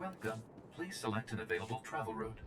Welcome. Please select an available travel route.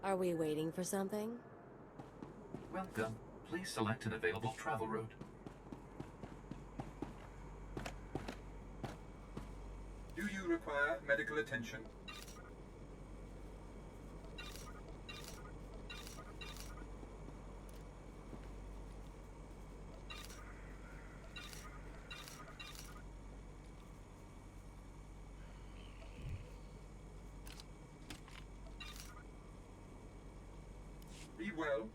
Are we waiting for something? Welcome. Please select an available travel route. Do you require medical attention? Be well.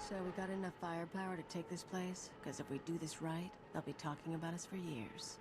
So we got enough firepower to take this place? Because if we do this right, they'll be talking about us for years.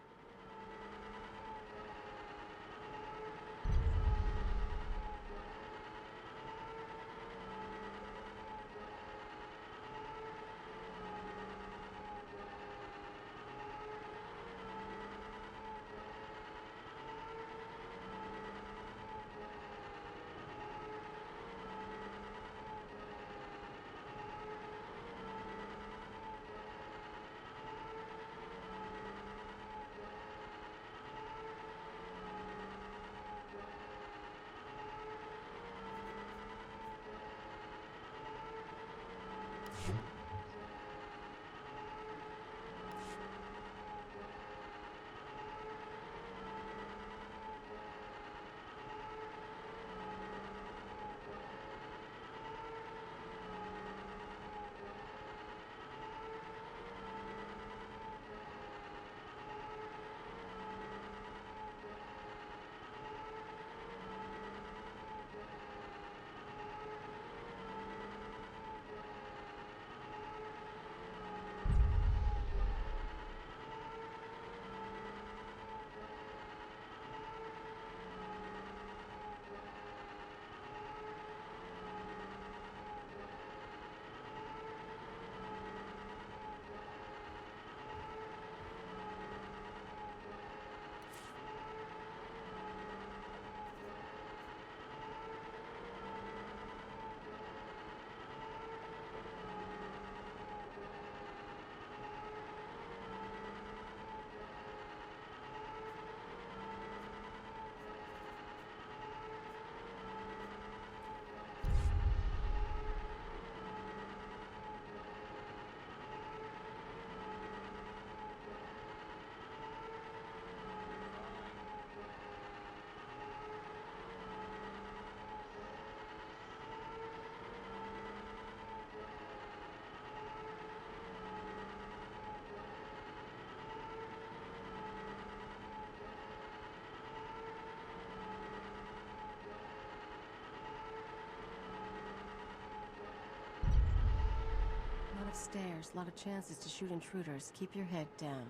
stairs. A lot of chances to shoot intruders. Keep your head down.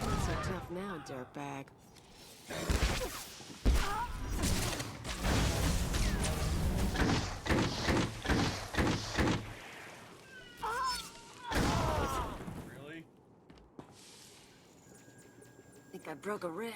Not so tough now, dirtbag. Really? Think I broke a rib.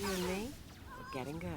You and me? We're getting good.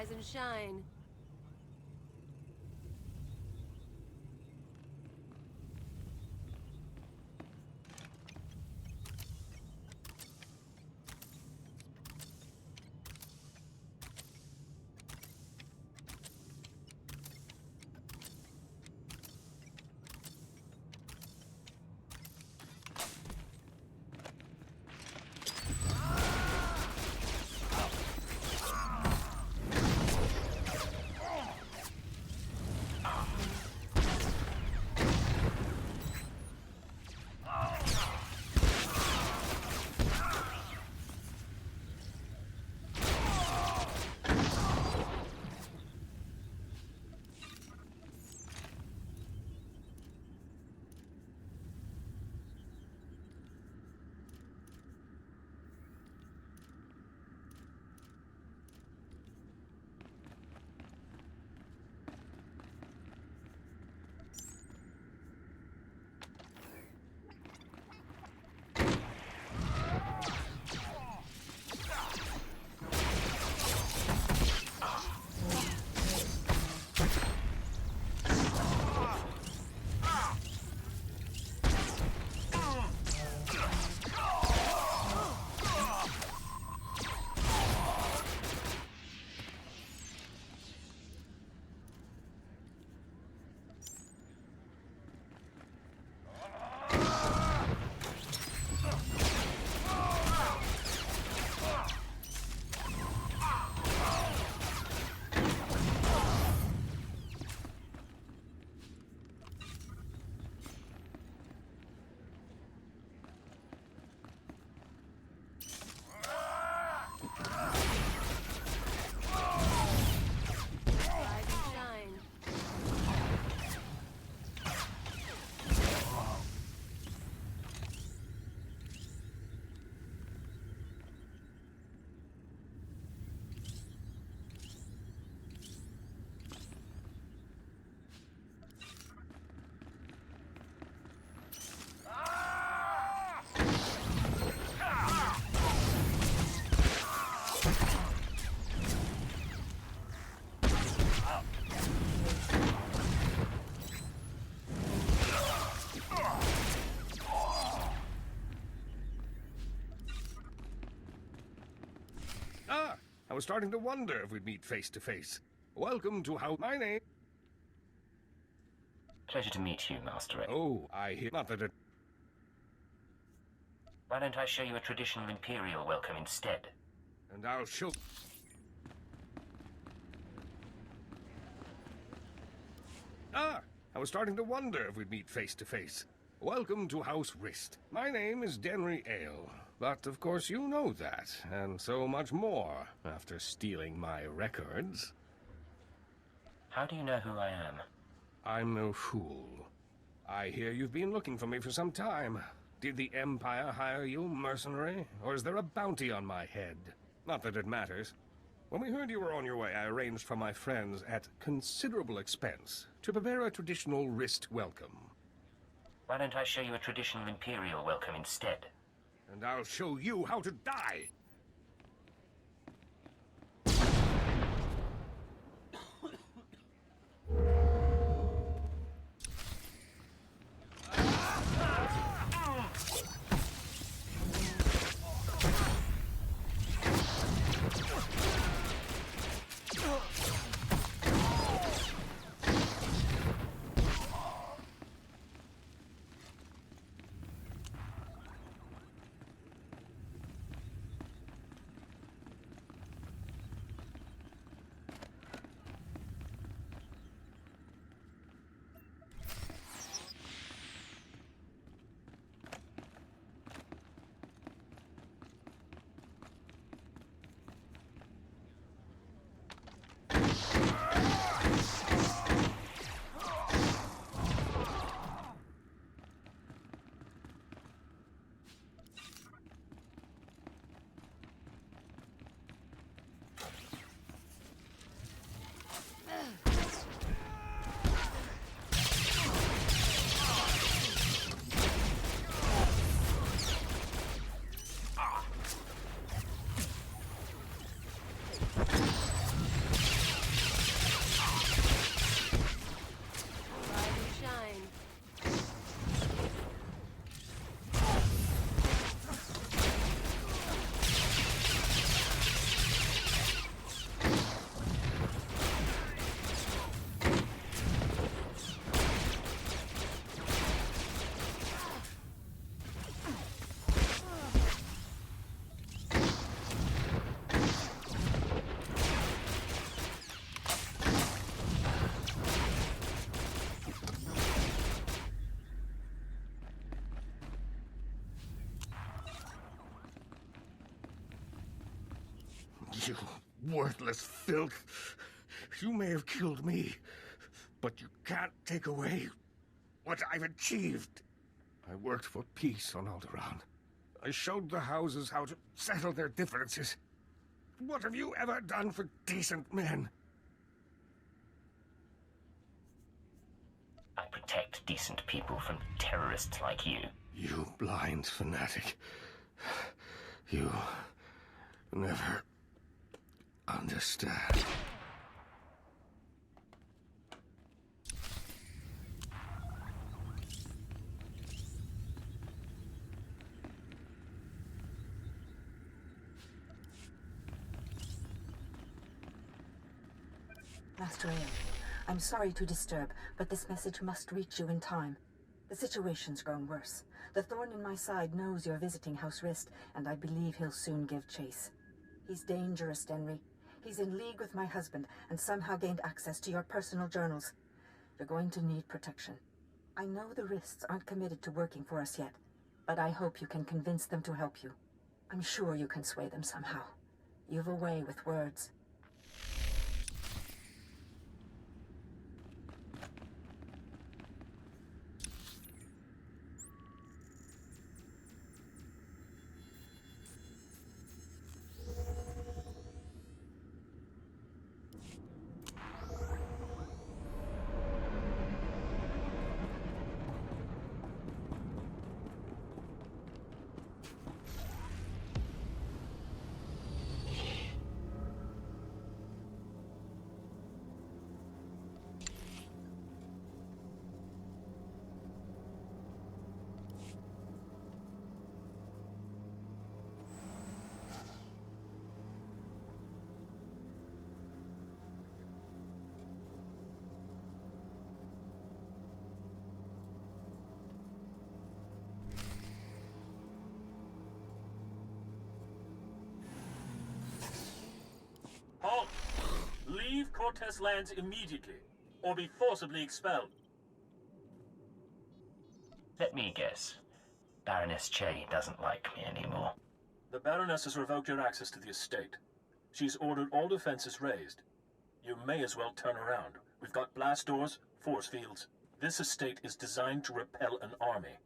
Rise and shine. I was starting to wonder if we'd meet face to face. Welcome to how my name... Pleasure to meet you, Master. Oh, I hear not that it... Why don't I show you a traditional Imperial welcome instead? And I'll show... I was starting to wonder if we'd meet face to face. Welcome to House Rist. My name is Denry Ale, but of course you know that, and so much more, after stealing my records. How do you know who I am? I'm no fool. I hear you've been looking for me for some time. Did the Empire hire you, mercenary? Or is there a bounty on my head? Not that it matters. When we heard you were on your way, I arranged for my friends at considerable expense to prepare a traditional Rist welcome. Why don't I show you a traditional Imperial welcome instead? And I'll show you how to die! You worthless filth. You may have killed me, but you can't take away what I've achieved. I worked for peace on Alderaan. I showed the houses how to settle their differences. What have you ever done for decent men? I protect decent people from terrorists like you. You blind fanatic. You never understand. Master Ayo, I'm sorry to disturb, but this message must reach you in time. The situation's grown worse. The thorn in my side knows you're visiting House Rist, and I believe he'll soon give chase. He's dangerous, Denry. He's in league with my husband, and somehow gained access to your personal journals. You're going to need protection. I know the Rists aren't committed to working for us yet, but I hope you can convince them to help you. I'm sure you can sway them somehow. You've a way with words. Halt! Leave Cortez lands immediately, or be forcibly expelled. Let me guess. Baroness Che doesn't like me anymore. The Baroness has revoked your access to the estate. She's ordered all defenses raised. You may as well turn around. We've got blast doors, force fields. This estate is designed to repel an army.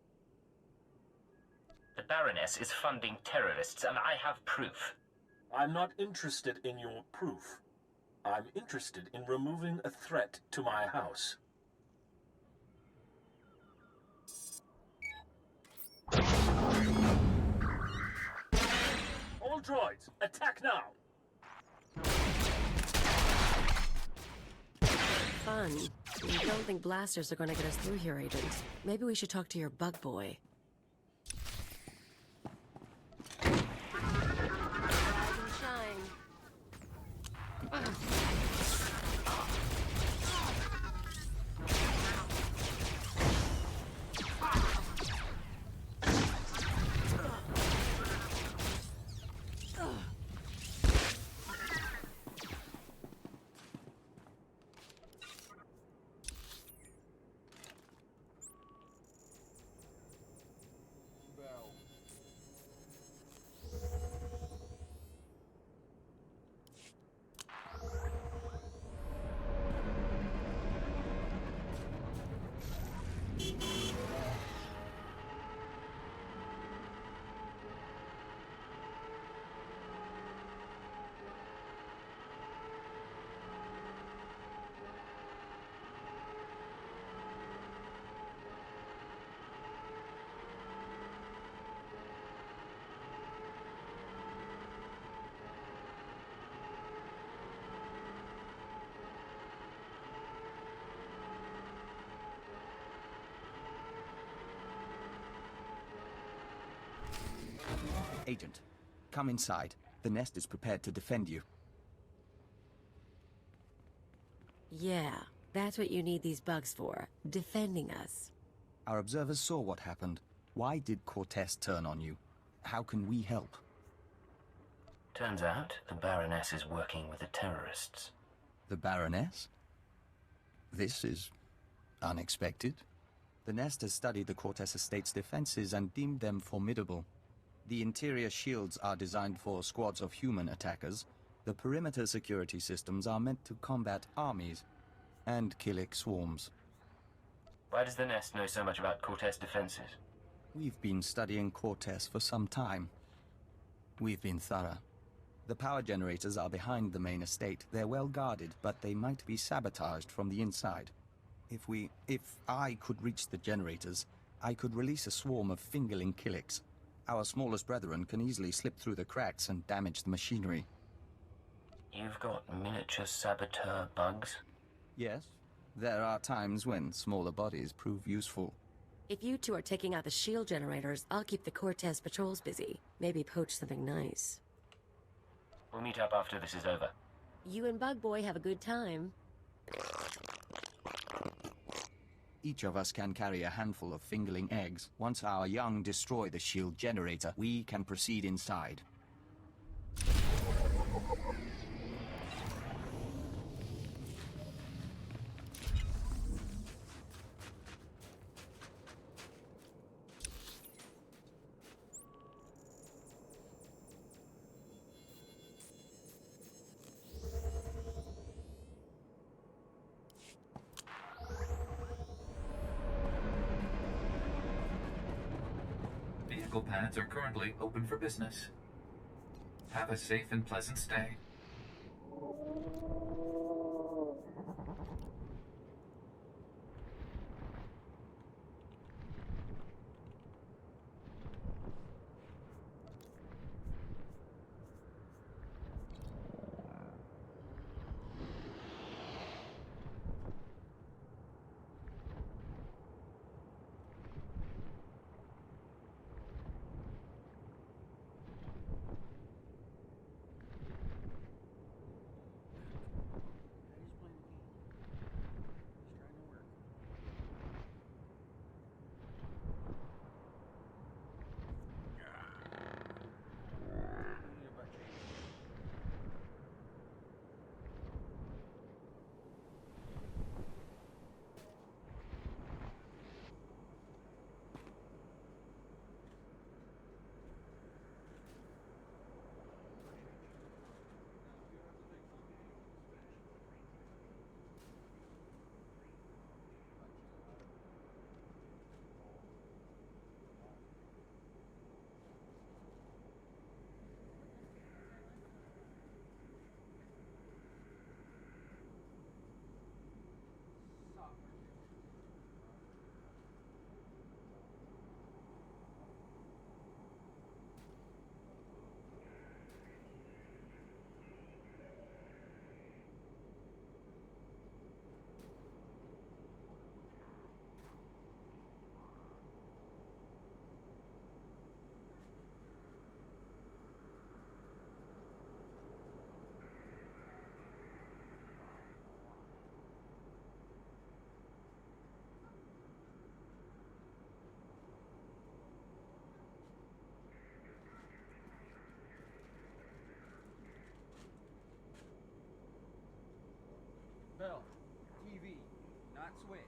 The Baroness is funding terrorists, and I have proof. I'm not interested in your proof. I'm interested in removing a threat to my house. All droids, attack now! Fun. You don't think blasters are going to get us through here, Agent. Maybe we should talk to your bug boy. Agent, come inside. The nest is prepared to defend you. Yeah, that's what you need these bugs for. Defending us. Our observers saw what happened. Why did Cortez turn on you? How can we help? Turns out the Baroness is working with the terrorists. The Baroness? This is unexpected. The nest has studied the Cortez estate's defenses and deemed them formidable. The interior shields are designed for squads of human attackers, The perimeter security systems are meant to combat armies and Killik swarms. Why does the Nest know so much about Cortez defenses? We've been studying Cortez for some time. We've been thorough. The power generators are behind the main estate. They're well guarded, but they might be sabotaged from the inside. If I could reach the generators, I could release a swarm of fingerling Killiks. Our smallest brethren can easily slip through the cracks and damage the machinery. You've got miniature saboteur bugs? Yes, there are times when smaller bodies prove useful. If you two are taking out the shield generators, I'll keep the Cortez patrols busy. Maybe poach something nice. We'll meet up after this is over. You and Bug Boy have a good time. Each of us can carry a handful of fingerling eggs. Once our young destroy the shield generator, we can proceed inside. Vehicle pads are currently open for business. Have a safe and pleasant stay. Bell, TV, not switch.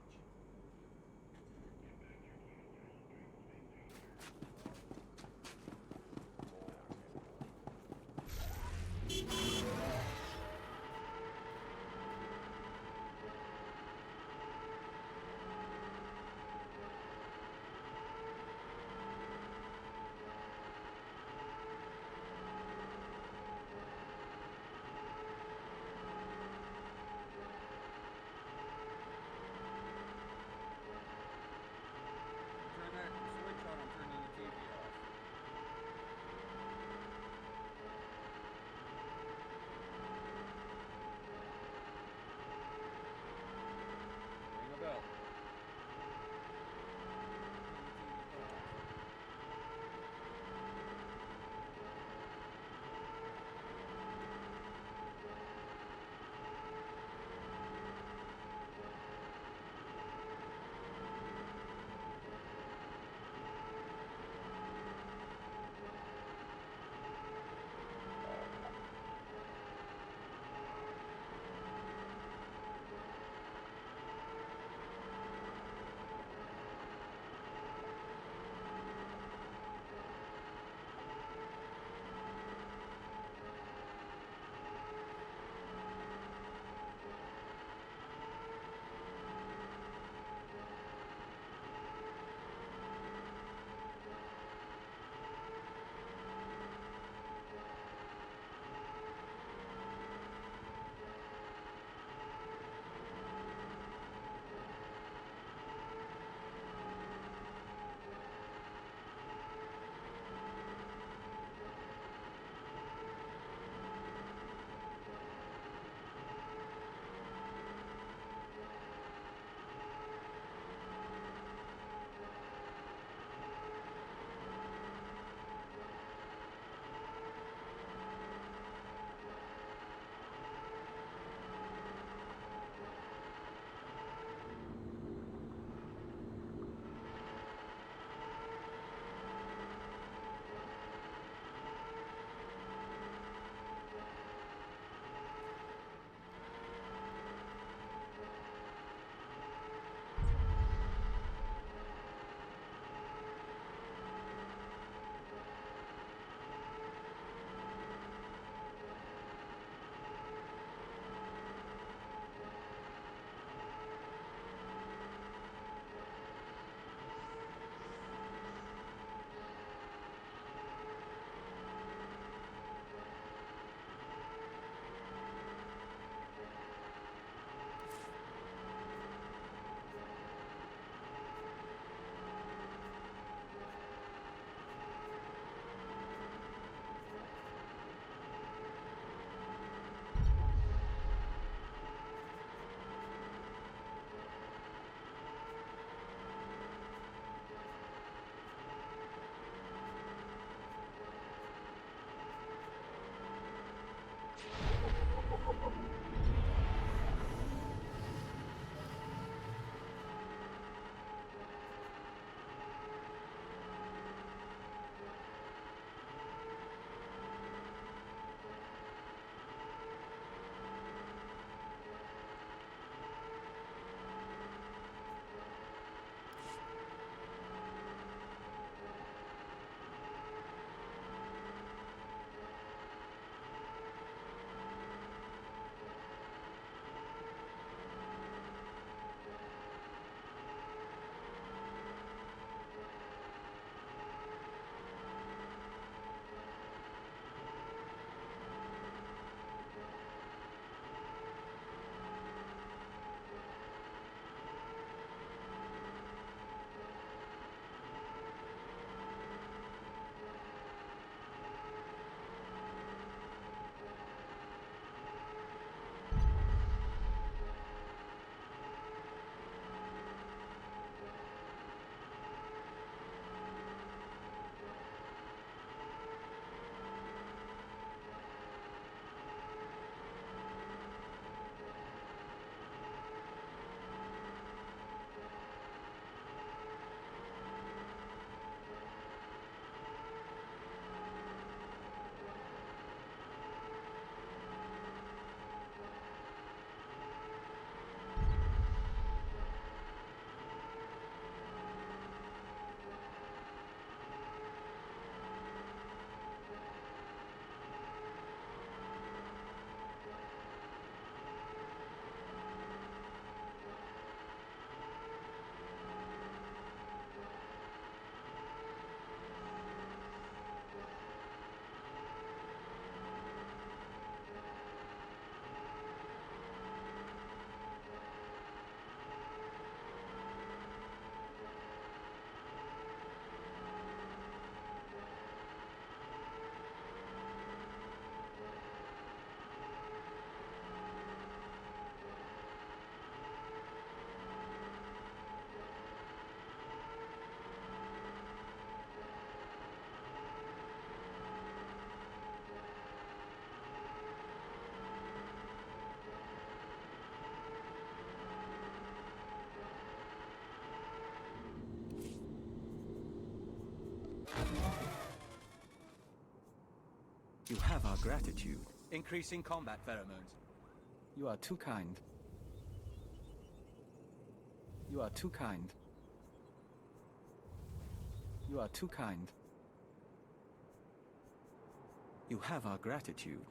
You have our gratitude. Increasing combat pheromones. You are too kind. You are too kind. You are too kind. You have our gratitude.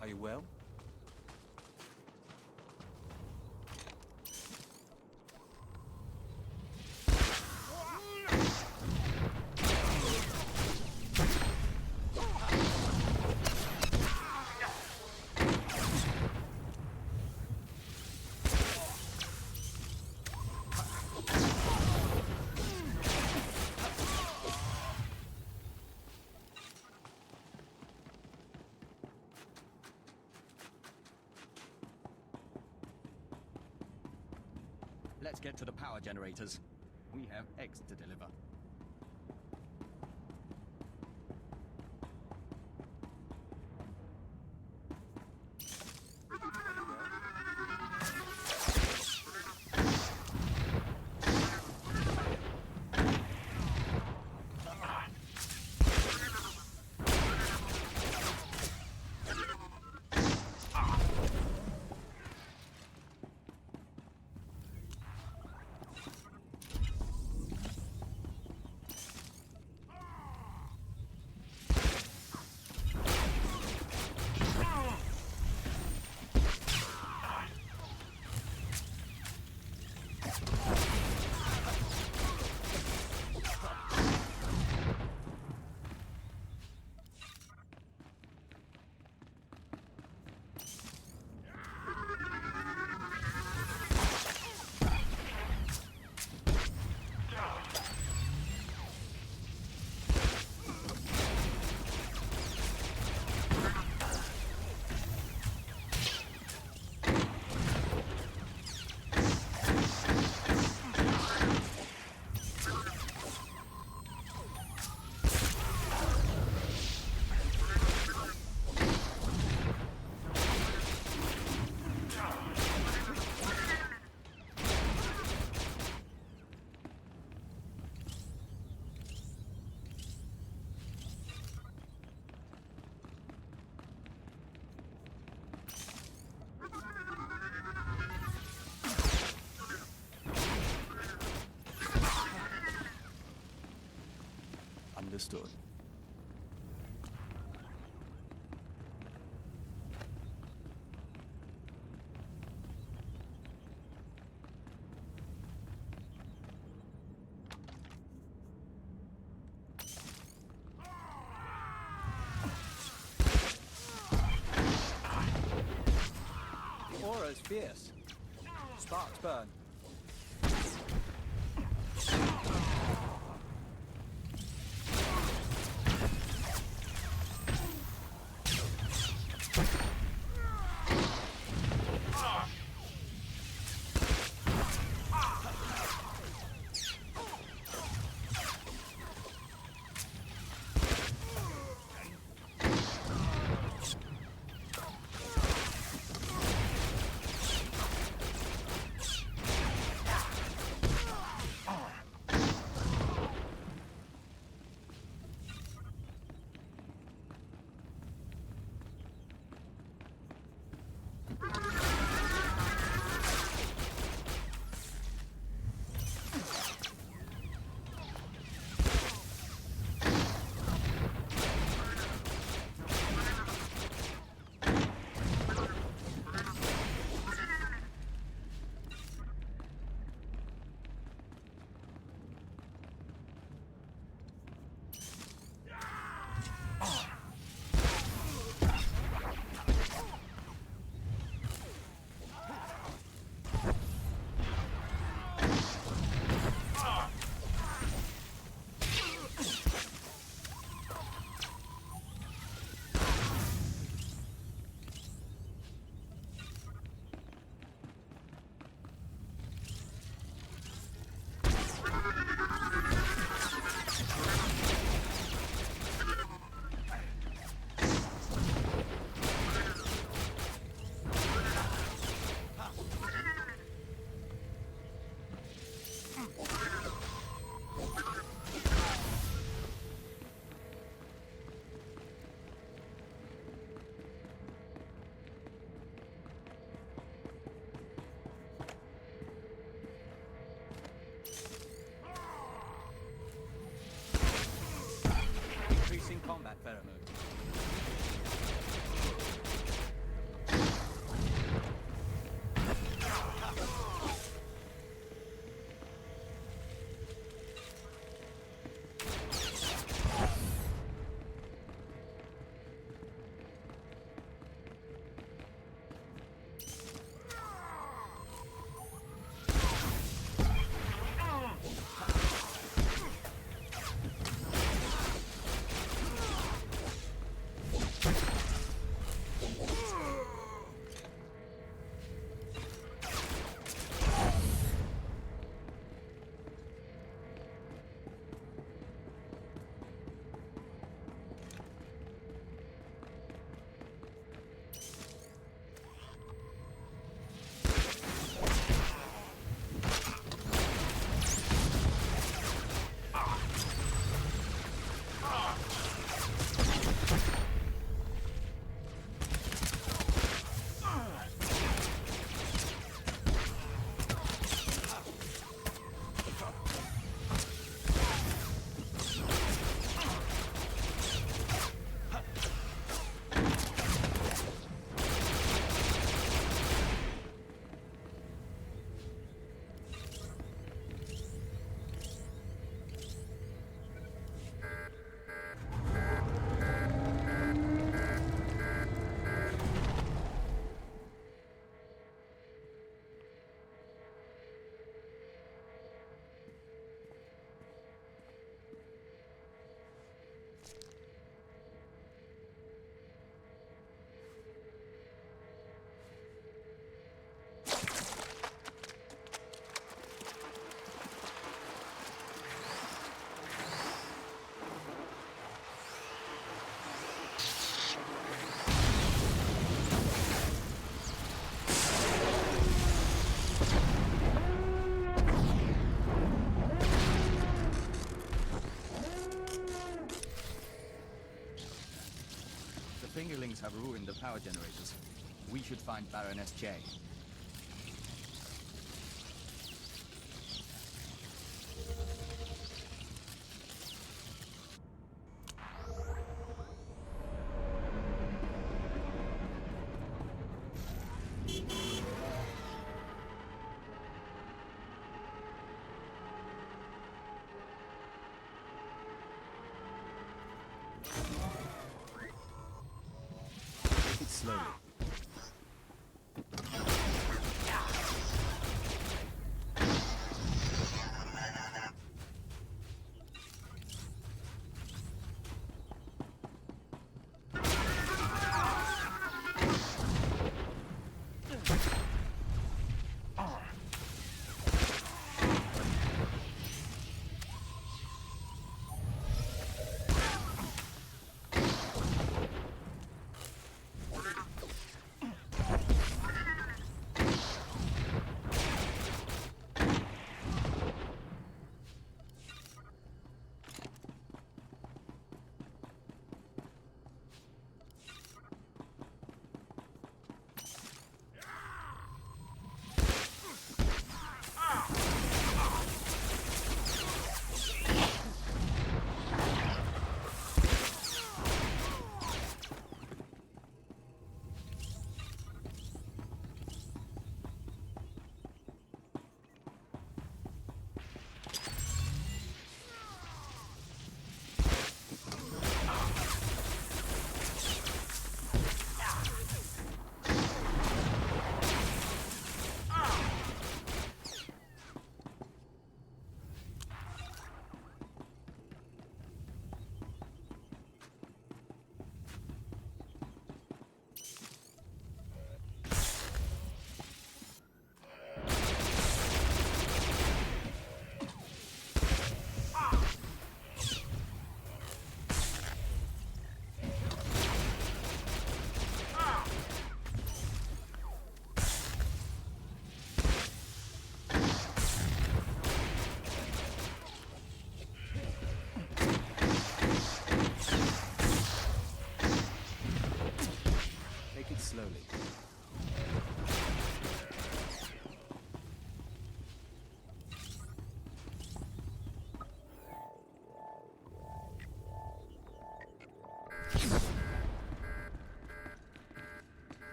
Are you well? Let's get to the power generators. We have eggs to deliver. Understood. The aura is fierce. Sparks burn. Increasing combat pheromones. Fingerlings have ruined the power generators. We should find Baroness J. Take it slowly.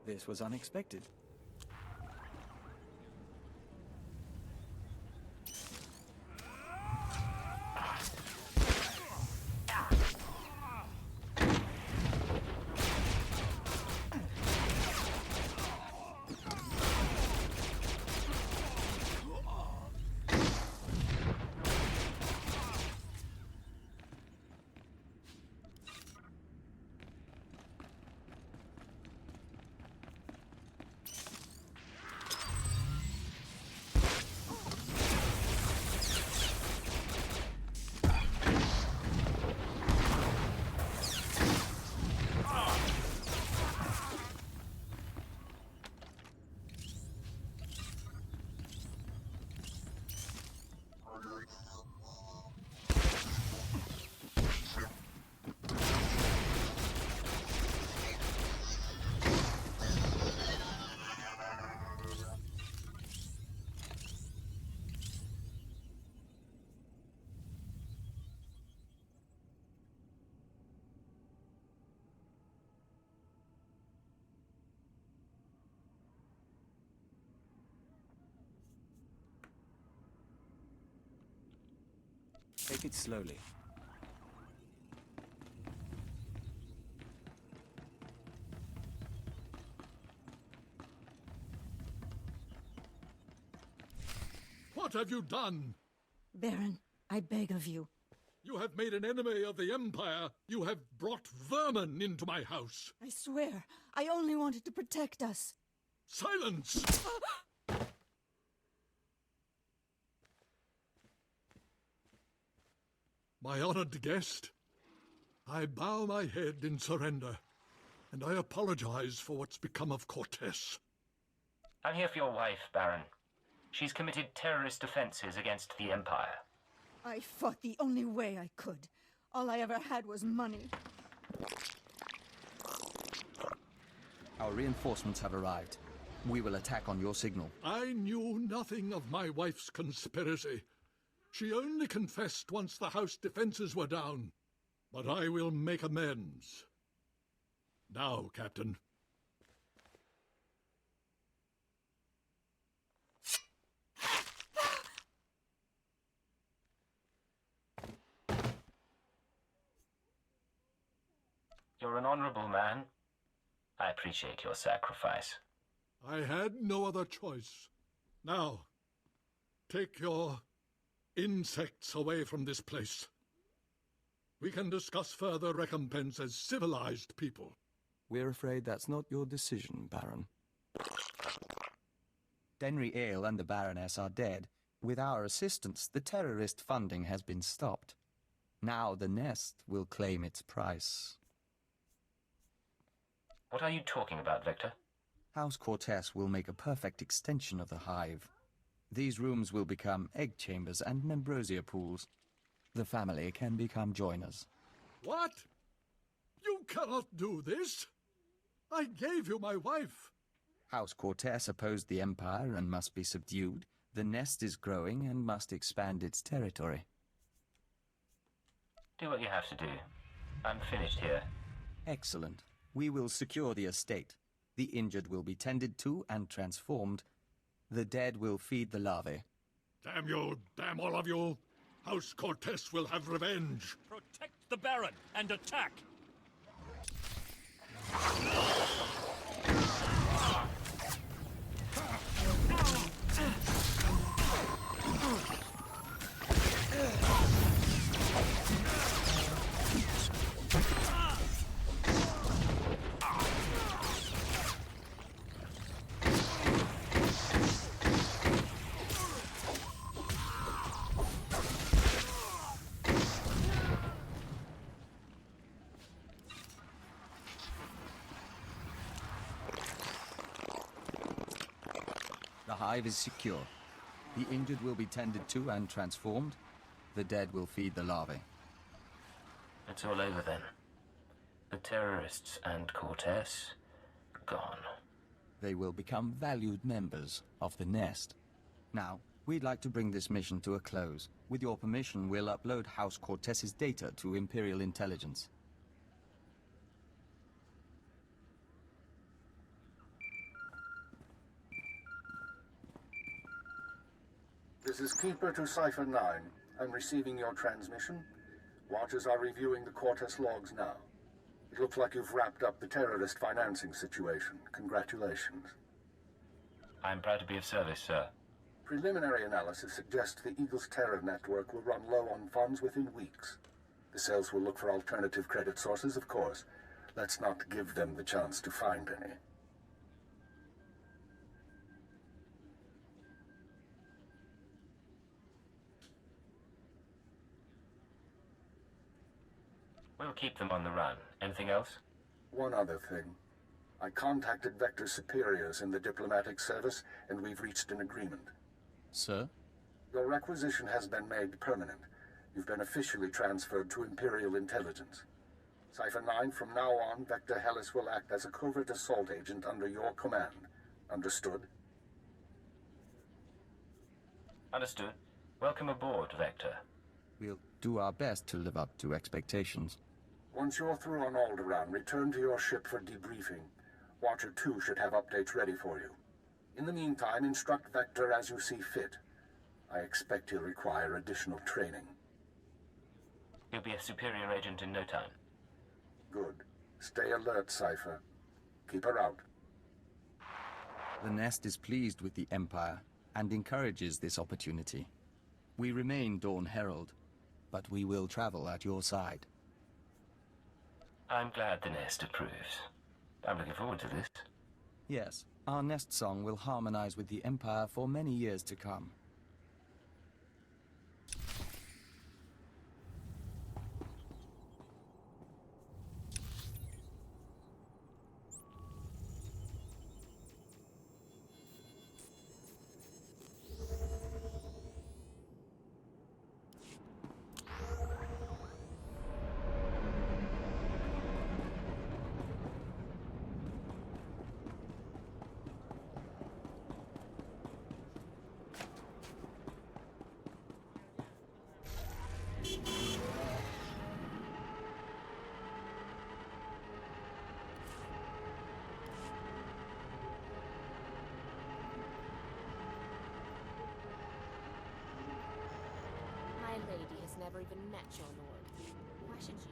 This was unexpected. Take it slowly. What have you done? Baron, I beg of you. You have made an enemy of the Empire. You have brought vermin into my house. I swear, I only wanted to protect us. Silence! My honored guest, I bow my head in surrender, and I apologize for what's become of Cortez. I'm here for your wife, Baron. She's committed terrorist offenses against the Empire. I fought the only way I could. All I ever had was money. Our reinforcements have arrived. We will attack on your signal. I knew nothing of my wife's conspiracy. She only confessed once the house defenses were down. But I will make amends. Now, Captain. You're an honorable man. I appreciate your sacrifice. I had no other choice. Now, take your insects away from this place. We can discuss further recompense as civilized people. We're afraid that's not your decision, Baron. Denry Ale and the Baroness are dead. With our assistance, the terrorist funding has been stopped. Now the nest will claim its price. What are you talking about, Victor? House Cortez will make a perfect extension of the hive. These rooms will become egg chambers and membrosia pools. The family can become joiners. What? You cannot do this! I gave you my wife! House Cortez opposed the Empire and must be subdued. The nest is growing and must expand its territory. Do what you have to do. I'm finished here. Excellent. We will secure the estate. The injured will be tended to and transformed. The dead will feed the larvae. Damn you, damn all of you! House Cortez will have revenge! Protect the Baron and attack! The hive is secure. The injured will be tended to and transformed. The dead will feed the larvae. It's all over then. The terrorists and Cortez, gone. They will become valued members of the nest. Now, we'd like to bring this mission to a close. With your permission, we'll upload House Cortez's data to Imperial Intelligence. This is Keeper to Cipher 9. I'm receiving your transmission. Watchers are reviewing the Cortez logs now. It looks like you've wrapped up the terrorist financing situation. Congratulations. I'm proud to be of service, sir. Preliminary analysis suggests the Eagle's terror network will run low on funds within weeks. The cells will look for alternative credit sources, of course. Let's not give them the chance to find any. We'll keep them on the run. Anything else? One other thing. I contacted Vector's superiors in the diplomatic service, and we've reached an agreement. Sir? Your requisition has been made permanent. You've been officially transferred to Imperial Intelligence. Cipher 9, from now on, Vector Hellis will act as a covert assault agent under your command. Understood? Understood. Welcome aboard, Vector. We'll do our best to live up to expectations. Once you're through on Alderaan, return to your ship for debriefing. Watcher 2 should have updates ready for you. In the meantime, instruct Vector as you see fit. I expect he'll require additional training. You'll be a superior agent in no time. Good. Stay alert, Cipher. Keep her out. The Nest is pleased with the Empire and encourages this opportunity. We remain Dawn Herald, but we will travel at your side. I'm glad the Nest approves. I'm looking forward to this. Yes, our Nest song will harmonize with the Empire for many years to come. My lady has never even met your lord. Why should she?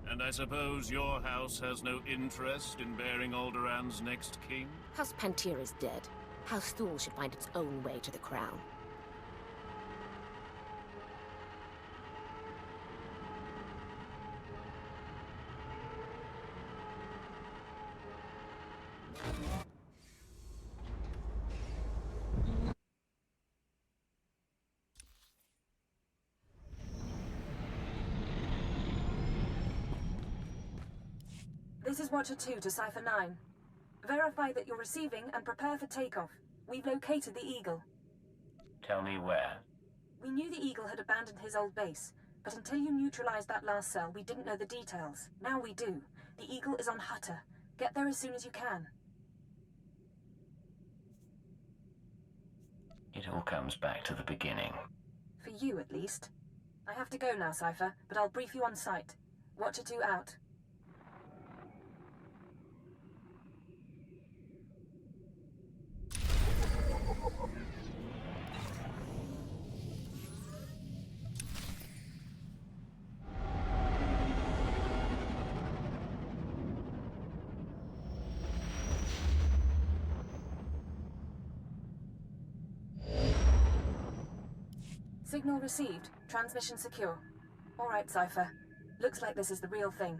And I suppose your house has no interest in bearing Alderaan's next king? House Pantir is dead. House Thule should find its own way to the crown. This is Watcher 2 to Cipher 9. Verify that you're receiving and prepare for takeoff. We've located the Eagle. Tell me where. We knew the Eagle had abandoned his old base, but until you neutralized that last cell, we didn't know the details. Now we do. The Eagle is on Hutter. Get there as soon as you can. It all comes back to the beginning. For you, at least. I have to go now, Cipher, but I'll brief you on site. Watcher 2 out. Signal received. Transmission secure. All right, Cipher. Looks like this is the real thing.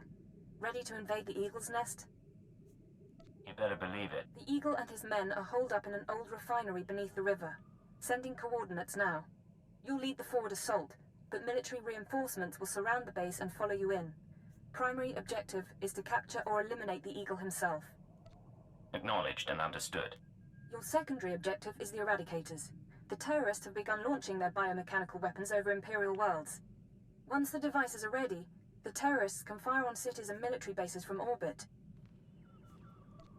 Ready to invade the Eagle's nest? You better believe it. The Eagle and his men are holed up in an old refinery beneath the river. Sending coordinates now. You'll lead the forward assault, but military reinforcements will surround the base and follow you in. Primary objective is to capture or eliminate the Eagle himself. Acknowledged and understood. Your secondary objective is the Eradicators. The terrorists have begun launching their biomechanical weapons over Imperial worlds. Once the devices are ready, the terrorists can fire on cities and military bases from orbit.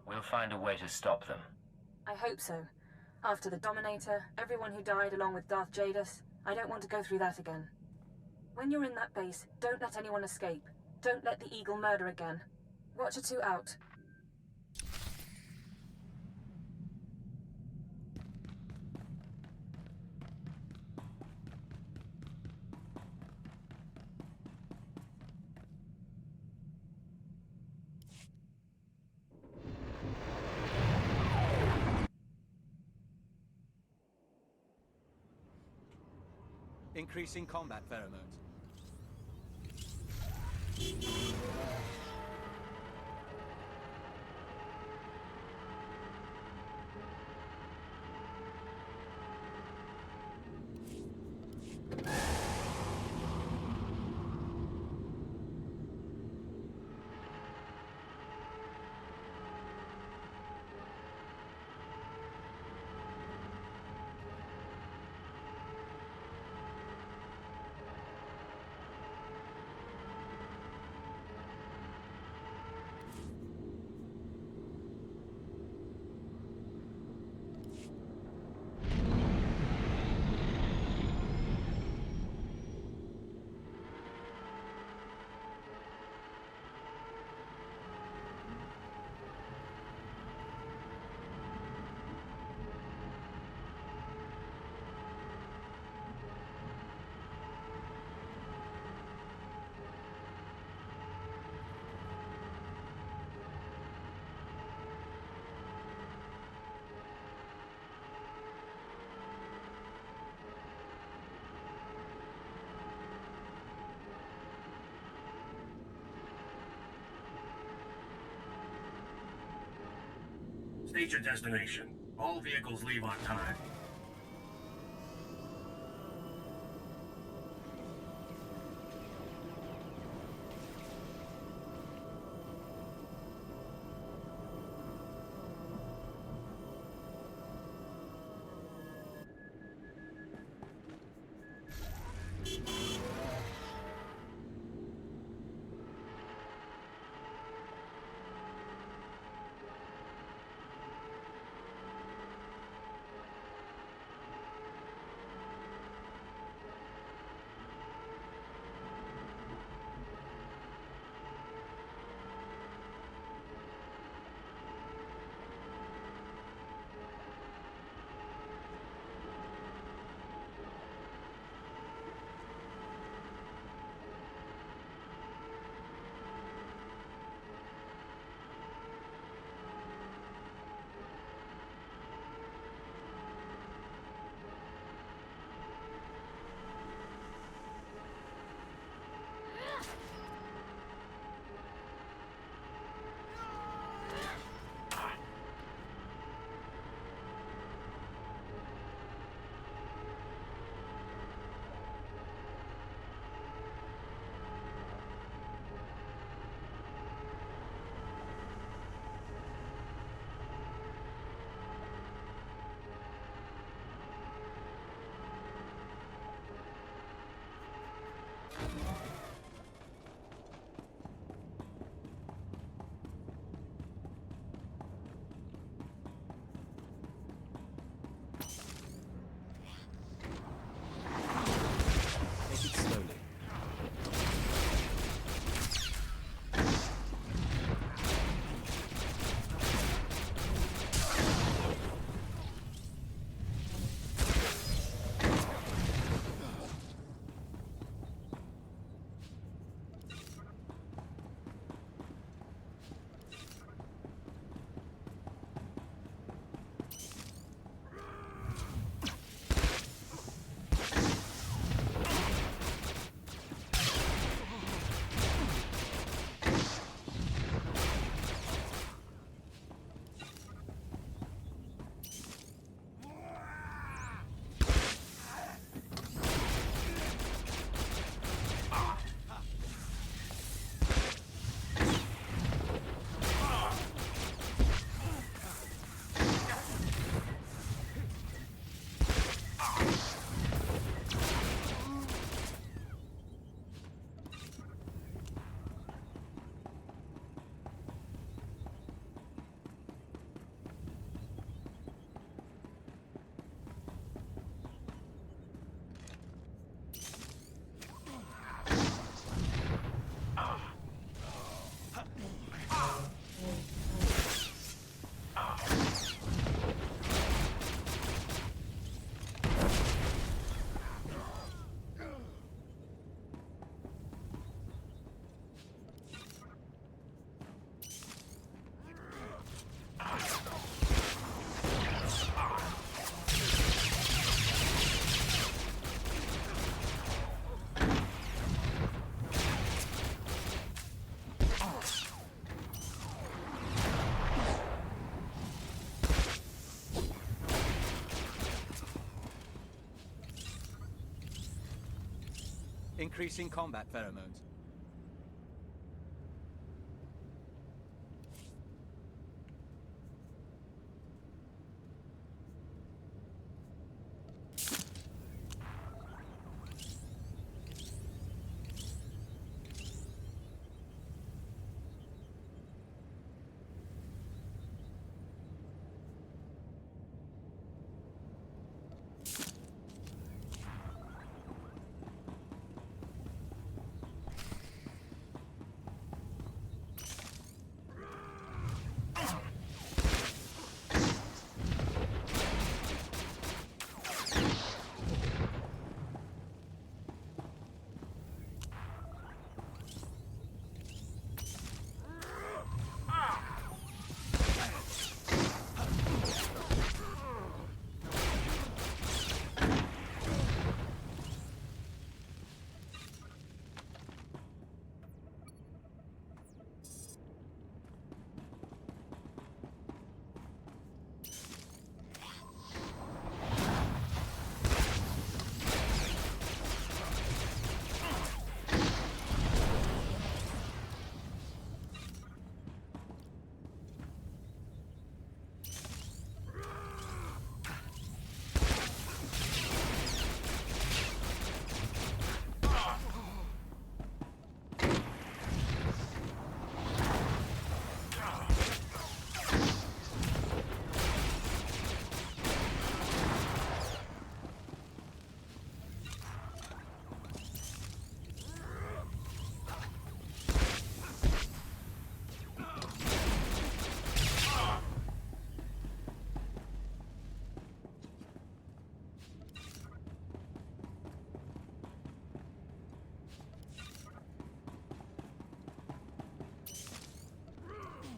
We'll find a way to stop them. I hope so. After the Dominator, everyone who died along with Darth Jadis, I don't want to go through that again. When you're in that base, don't let anyone escape. Don't let the Eagle murder again. Watcher 2 out. Increasing combat pheromones. State your destination. All vehicles leave on time. Increasing combat pheromones.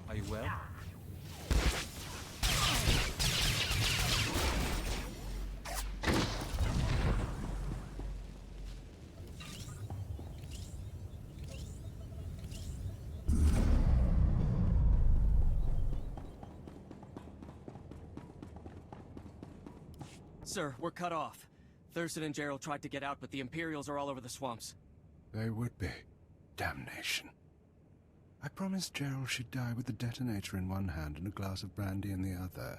Are you well? Sir, we're cut off. Thurston and Gerald tried to get out, but the Imperials are all over the swamps. They would be. Damnation. I promised Gerald she'd die with the detonator in one hand and a glass of brandy in the other.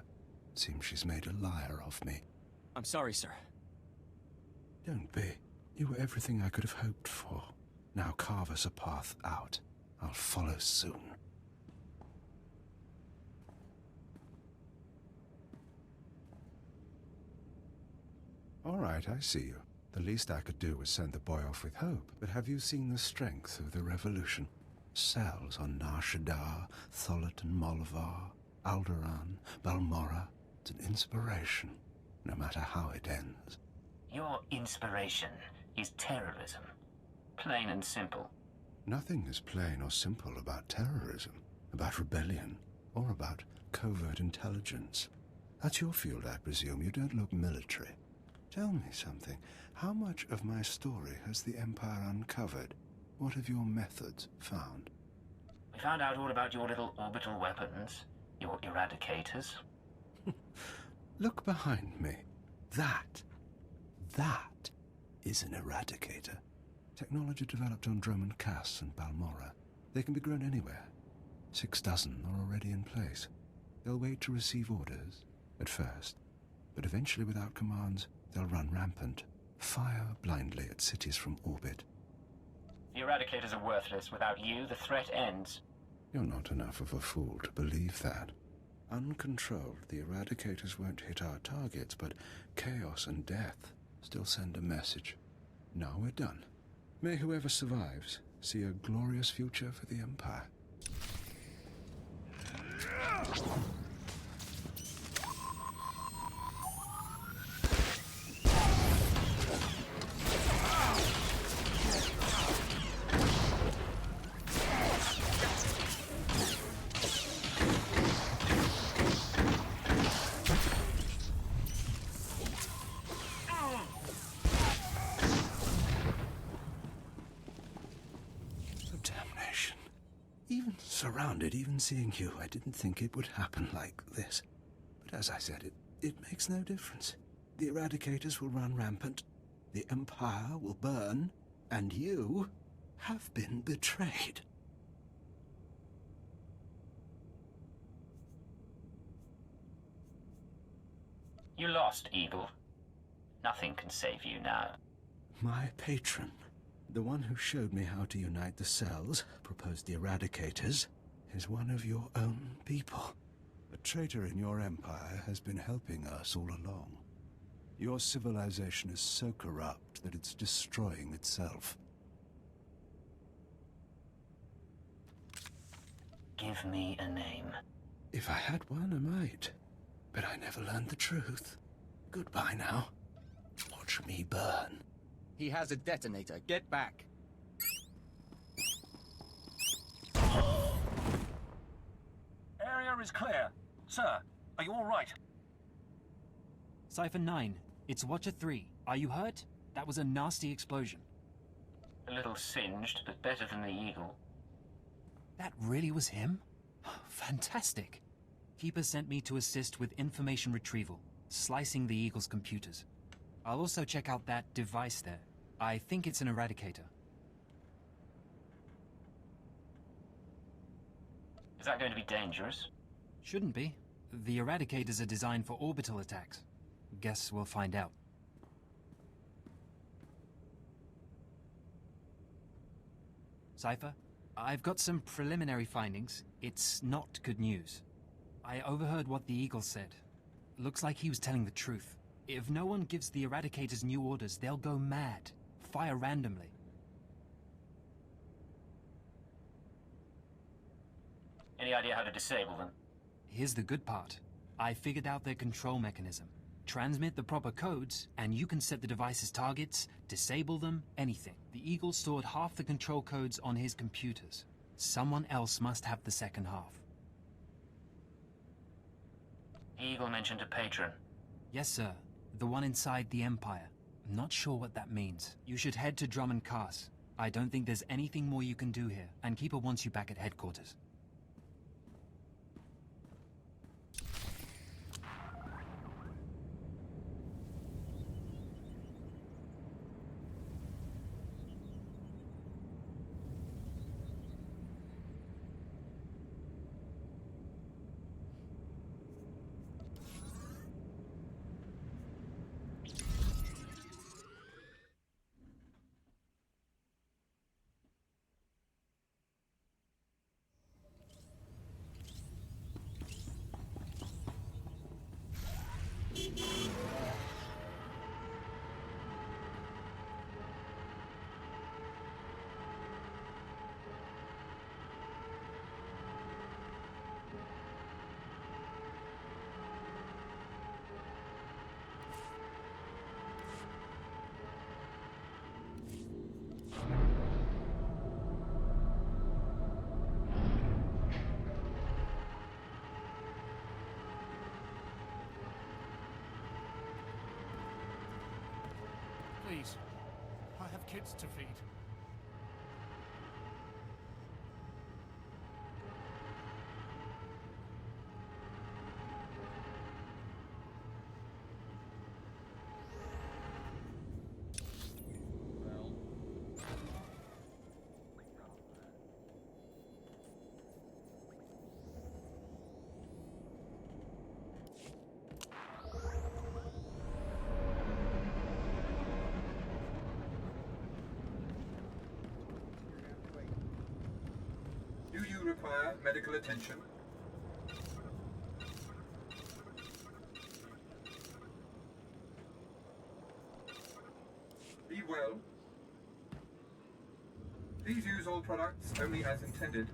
Seems she's made a liar of me. I'm sorry, sir. Don't be. You were everything I could have hoped for. Now carve us a path out. I'll follow soon. All right, I see you. The least I could do was send the boy off with hope. But have you seen the strength of the revolution? Cells on Nar Shaddaa, Tholet and Molvar, Alderaan, Balmorra. It's an inspiration, no matter how it ends. Your inspiration is terrorism. Plain and simple. Nothing is plain or simple about terrorism, about rebellion, or about covert intelligence. That's your field, I presume. You don't look military. Tell me something. How much of my story has the Empire uncovered? What have your methods found? We found out all about your little orbital weapons, your eradicators. Look behind me. That is an eradicator. Technology developed on Droman Cass and Balmorra. They can be grown anywhere. 6 dozen are already in place. They'll wait to receive orders, at first, but eventually without commands, they'll run rampant, fire blindly at cities from orbit. The eradicators are worthless. Without you, the threat ends. You're not enough of a fool to believe that. Uncontrolled, the eradicators won't hit our targets, but chaos and death still send a message. Now we're done. May whoever survives see a glorious future for the Empire. Surrounded, even seeing you, I didn't think it would happen like this. But as I said, it makes no difference. The eradicators will run rampant. The Empire will burn. And you have been betrayed. You lost, Eagle. Nothing can save you now. My patron, the one who showed me how to unite the cells, proposed the Eradicators, is one of your own people. A traitor in your empire has been helping us all along. Your civilization is so corrupt that it's destroying itself. Give me a name. If I had one, I might. But I never learned the truth. Goodbye now. Watch me burn. He has a detonator. Get back. Area is clear. Sir, are you all right? Cypher 9, it's Watcher 3. Are you hurt? That was a nasty explosion. A little singed, but better than the Eagle. That really was him? Fantastic. Keeper sent me to assist with information retrieval, slicing the Eagle's computers. I'll also check out that device there. I think it's an Eradicator. Is that going to be dangerous? Shouldn't be. The Eradicators are designed for orbital attacks. Guess we'll find out. Cypher, I've got some preliminary findings. It's not good news. I overheard what the Eagle said. Looks like he was telling the truth. If no one gives the Eradicators new orders, they'll go mad. Fire randomly. Any idea how to disable them? Here's the good part. I figured out their control mechanism. Transmit the proper codes, and you can set the device's targets, disable them, anything. The Eagle stored half the control codes on his computers. Someone else must have the second half. Eagle mentioned a patron. Yes, sir. The one inside the Empire. I'm not sure what that means. You should head to Drummond Cass. I don't think there's anything more you can do here, and Keeper wants you back at headquarters. Please, I have kids to feed. Do you require medical attention? Be well. Please use all products only as intended.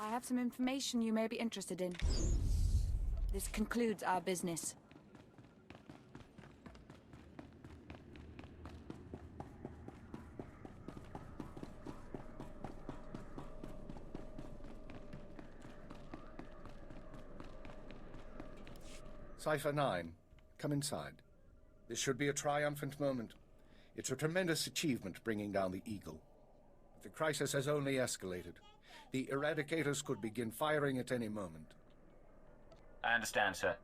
I have some information you may be interested in. This concludes our business. Cypher 9, come inside. This should be a triumphant moment. It's a tremendous achievement bringing down the Eagle. But the crisis has only escalated. The Eradicators could begin firing at any moment. I understand, sir.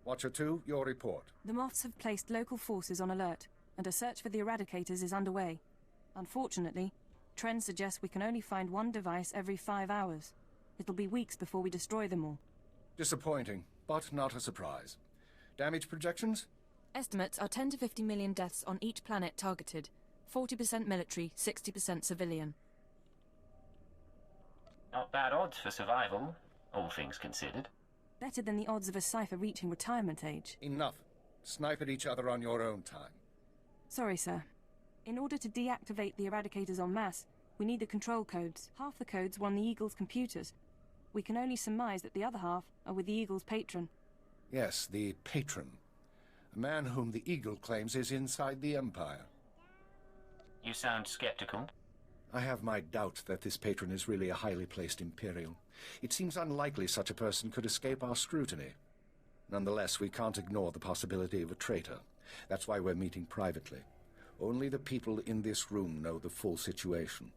Watcher 2, your report. The Moths have placed local forces on alert, and a search for the Eradicators is underway. Unfortunately, trends suggest we can only find one device every 5 hours. It'll be weeks before we destroy them all. Disappointing, but not a surprise. Damage projections? Estimates are 10 to 50 million deaths on each planet targeted. 40% military, 60% civilian. Not bad odds for survival, all things considered. Better than the odds of a cipher reaching retirement age. Enough. Snipe at each other on your own time. Sorry, sir. In order to deactivate the Eradicators en masse, we need the control codes. Half the codes were on the Eagle's computers. We can only surmise that the other half are with the Eagle's patron. Yes, the patron. A man whom the Eagle claims is inside the Empire. You sound skeptical. I have my doubt that this patron is really a highly placed Imperial. It seems unlikely such a person could escape our scrutiny. Nonetheless, we can't ignore the possibility of a traitor. That's why we're meeting privately. Only the people in this room know the full situation.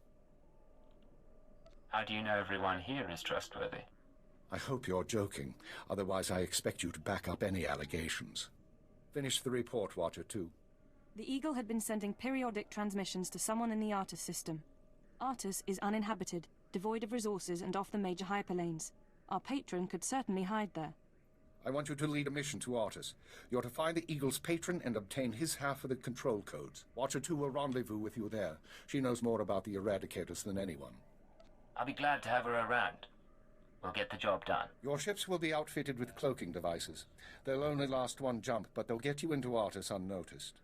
How do you know everyone here is trustworthy? I hope you're joking. Otherwise, I expect you to back up any allegations. Finish the report, Watcher 2. The Eagle had been sending periodic transmissions to someone in the Artus system. Artus is uninhabited, devoid of resources and off the major hyperlanes. Our patron could certainly hide there. I want you to lead a mission to Artus. You're to find the Eagle's patron and obtain his half of the control codes. Watcher 2 will rendezvous with you there. She knows more about the Eradicators than anyone. I'll be glad to have her around. We'll get the job done. Your ships will be outfitted with cloaking devices. They'll only last one jump, but they'll get you into Artus unnoticed.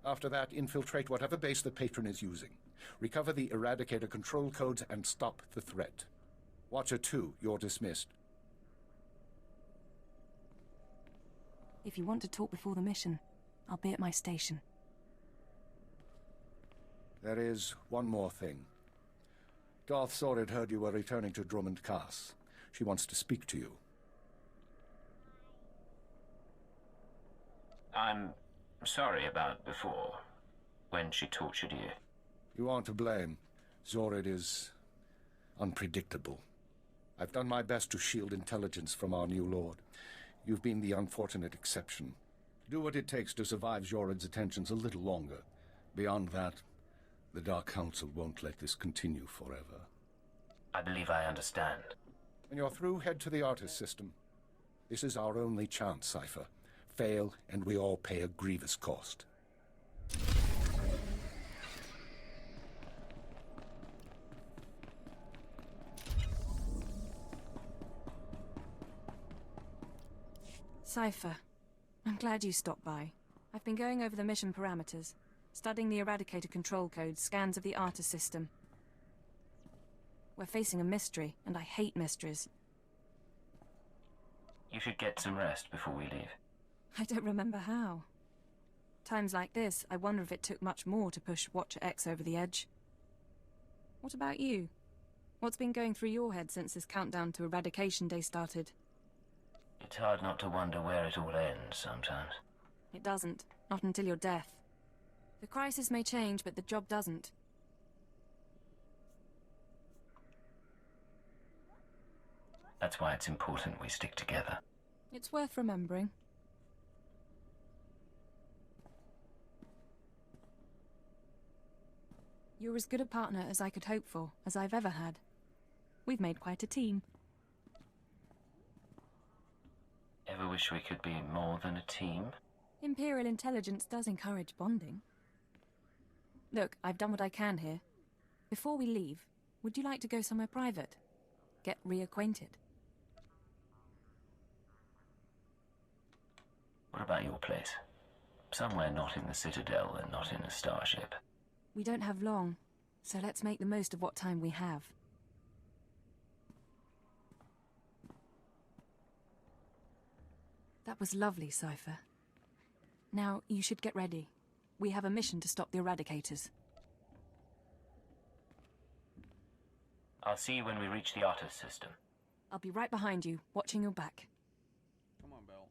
After that, infiltrate whatever base the patron is using. Recover the Eradicator control codes and stop the threat. Watcher 2, you're dismissed. If you want to talk before the mission, I'll be at my station. There is one more thing. Darth Zorid heard you were returning to Drummond Cass. She wants to speak to you. I'm sorry about before, when she tortured you. You aren't to blame. Zorid is unpredictable. I've done my best to shield intelligence from our new lord. You've been the unfortunate exception. Do what it takes to survive Zorid's attentions a little longer. Beyond that, the Dark Council won't let this continue forever. I believe I understand. When you're through, head to the Artus system. This is our only chance, Cypher. Fail, and we all pay a grievous cost. Cypher, I'm glad you stopped by. I've been going over the mission parameters, studying the Eradicator control codes, scans of the Artus system. We're facing a mystery, and I hate mysteries. You should get some rest before we leave. I don't remember how. Times like this, I wonder if it took much more to push Watcher X over the edge. What about you? What's been going through your head since this countdown to Eradication Day started? It's hard not to wonder where it all ends sometimes. It doesn't. Not until your death. The crisis may change, but the job doesn't. That's why it's important we stick together. It's worth remembering. You're as good a partner as I could hope for, as I've ever had. We've made quite a team. Ever wish we could be more than a team? Imperial intelligence does encourage bonding. Look, I've done what I can here. Before we leave, would you like to go somewhere private? Get reacquainted? What about your place? Somewhere not in the Citadel and not in a starship. We don't have long, so let's make the most of what time we have. That was lovely, Cypher. Now, you should get ready. We have a mission to stop the Eradicators. I'll see you when we reach the Artus system. I'll be right behind you, watching your back. Come on, Belle.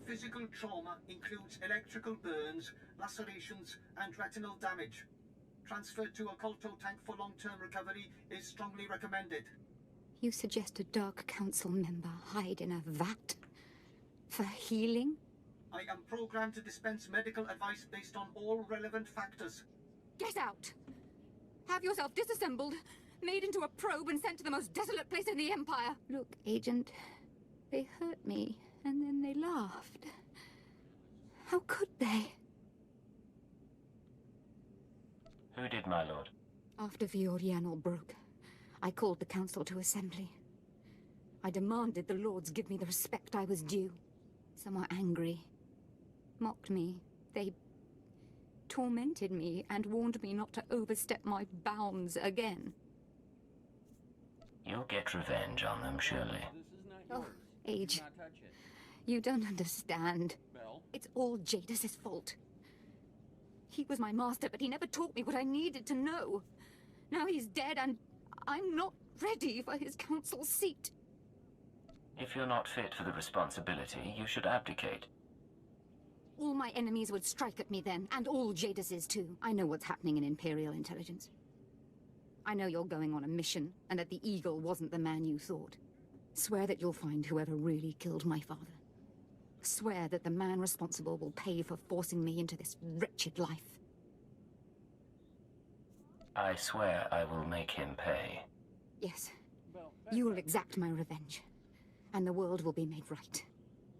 Physical trauma includes electrical burns, lacerations, and retinal damage. Transfer to a Colto tank for long-term recovery is strongly recommended. You suggest a Dark Council member hide in a vat? For healing? I am programmed to dispense medical advice based on all relevant factors. Get out! Have yourself disassembled, made into a probe and sent to the most desolate place in the Empire! Look, Agent, they hurt me, and then they laughed. How could they? Who did, my lord? After Viorianal broke, I called the Council to assembly. I demanded the Lords give me the respect I was due. Some were angry, mocked me. They tormented me and warned me not to overstep my bounds again. You'll get revenge on them, surely. Oh, Age, you don't understand. It's all Jadis' fault. He was my master, but he never taught me what I needed to know. Now he's dead, and I'm not ready for his council seat. If you're not fit for the responsibility, you should abdicate. All my enemies would strike at me then, and all Jadis's too. I know what's happening in Imperial intelligence. I know you're going on a mission, and that the Eagle wasn't the man you thought. Swear that you'll find whoever really killed my father. Swear that the man responsible will pay for forcing me into this wretched life. I swear I will make him pay. Yes. You will exact my revenge, and the world will be made right.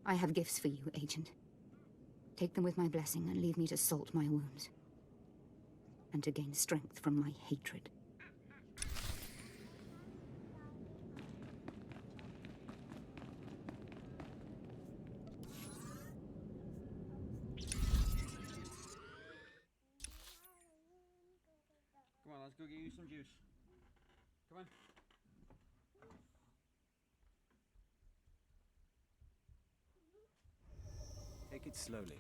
I have gifts for you, Agent. Take them with my blessing and leave me to salt my wounds. And to gain strength from my hatred. Come on, let's go get you some juice. Come on. Take it slowly.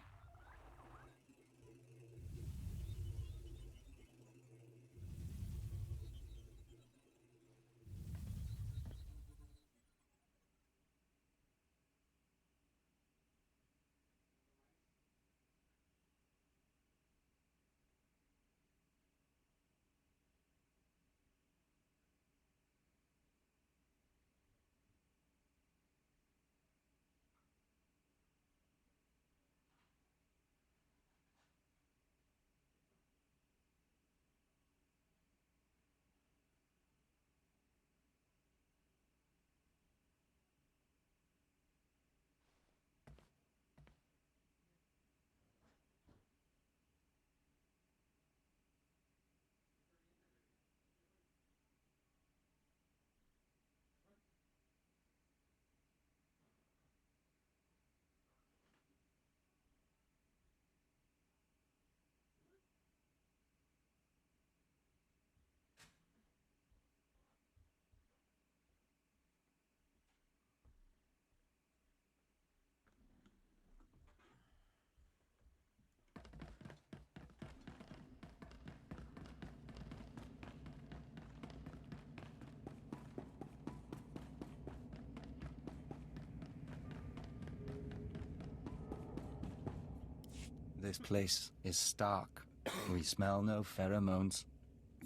This place is stark. We smell no pheromones,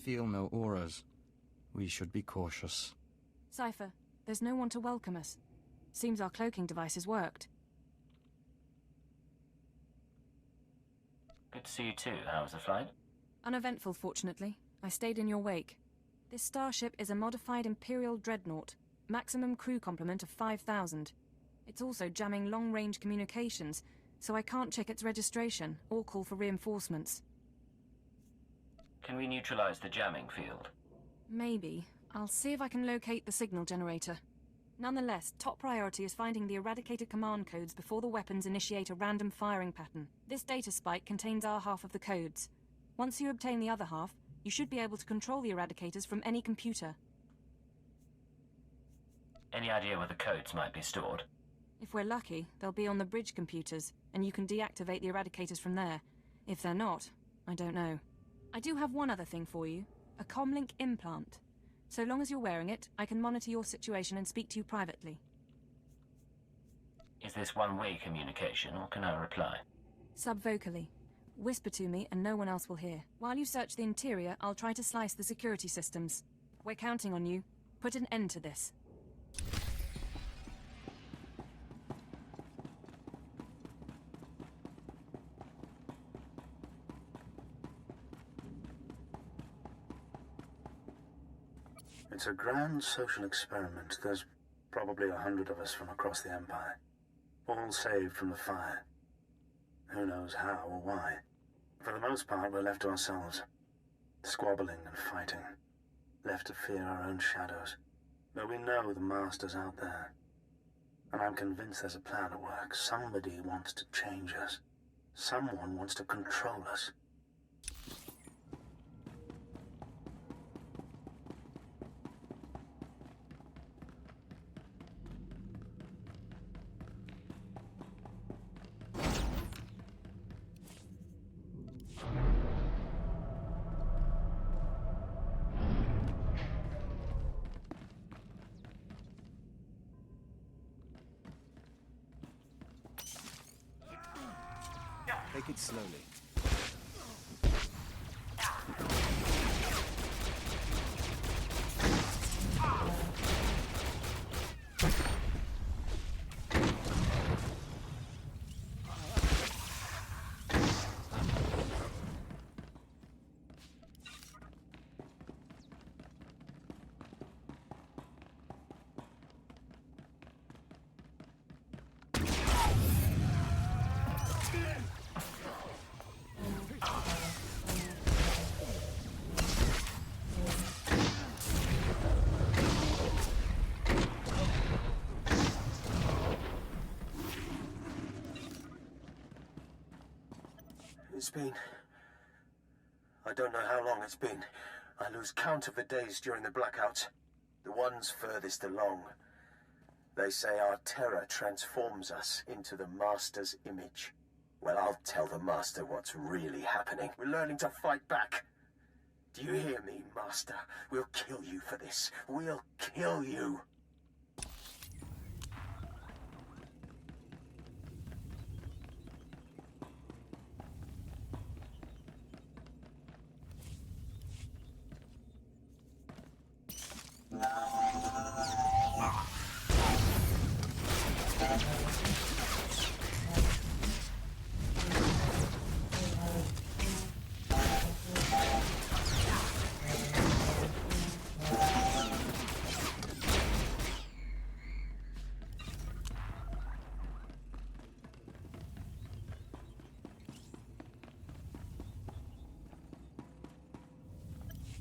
feel no auras. We should be cautious. Cypher, there's no one to welcome us. Seems our cloaking devices worked. Good to see you too. How was the flight? Uneventful, fortunately. I stayed in your wake. This starship is a modified Imperial dreadnought. Maximum crew complement of 5,000. It's also jamming long-range communications, so I can't check its registration or call for reinforcements. Can we neutralize the jamming field? Maybe. I'll see if I can locate the signal generator. Nonetheless, top priority is finding the eradicated command codes before the weapons initiate a random firing pattern. This data spike contains our half of the codes. Once you obtain the other half, you should be able to control the eradicators from any computer. Any idea where the codes might be stored? If we're lucky, they'll be on the bridge computers, and you can deactivate the eradicators from there. If they're not, I don't know. I do have one other thing for you. A comlink implant. So long as you're wearing it, I can monitor your situation and speak to you privately. Is this one-way communication, or can I reply? Subvocally. Whisper to me and no one else will hear. While you search the interior, I'll try to slice the security systems. We're counting on you. Put an end to this. It's a grand social experiment. There's probably 100 of us from across the Empire, all saved from the fire. Who knows how or why. For the most part, we're left to ourselves, squabbling and fighting, left to fear our own shadows. But we know the Master's out there, and I'm convinced there's a plan at work. Somebody wants to change us. Someone wants to control us. Take it slowly. It's been... I don't know how long it's been. I lose count of the days during the blackouts. The ones furthest along. They say our terror transforms us into the Master's image. Well, I'll tell the Master what's really happening. We're learning to fight back. Do you hear me, Master? We'll kill you for this. We'll kill you.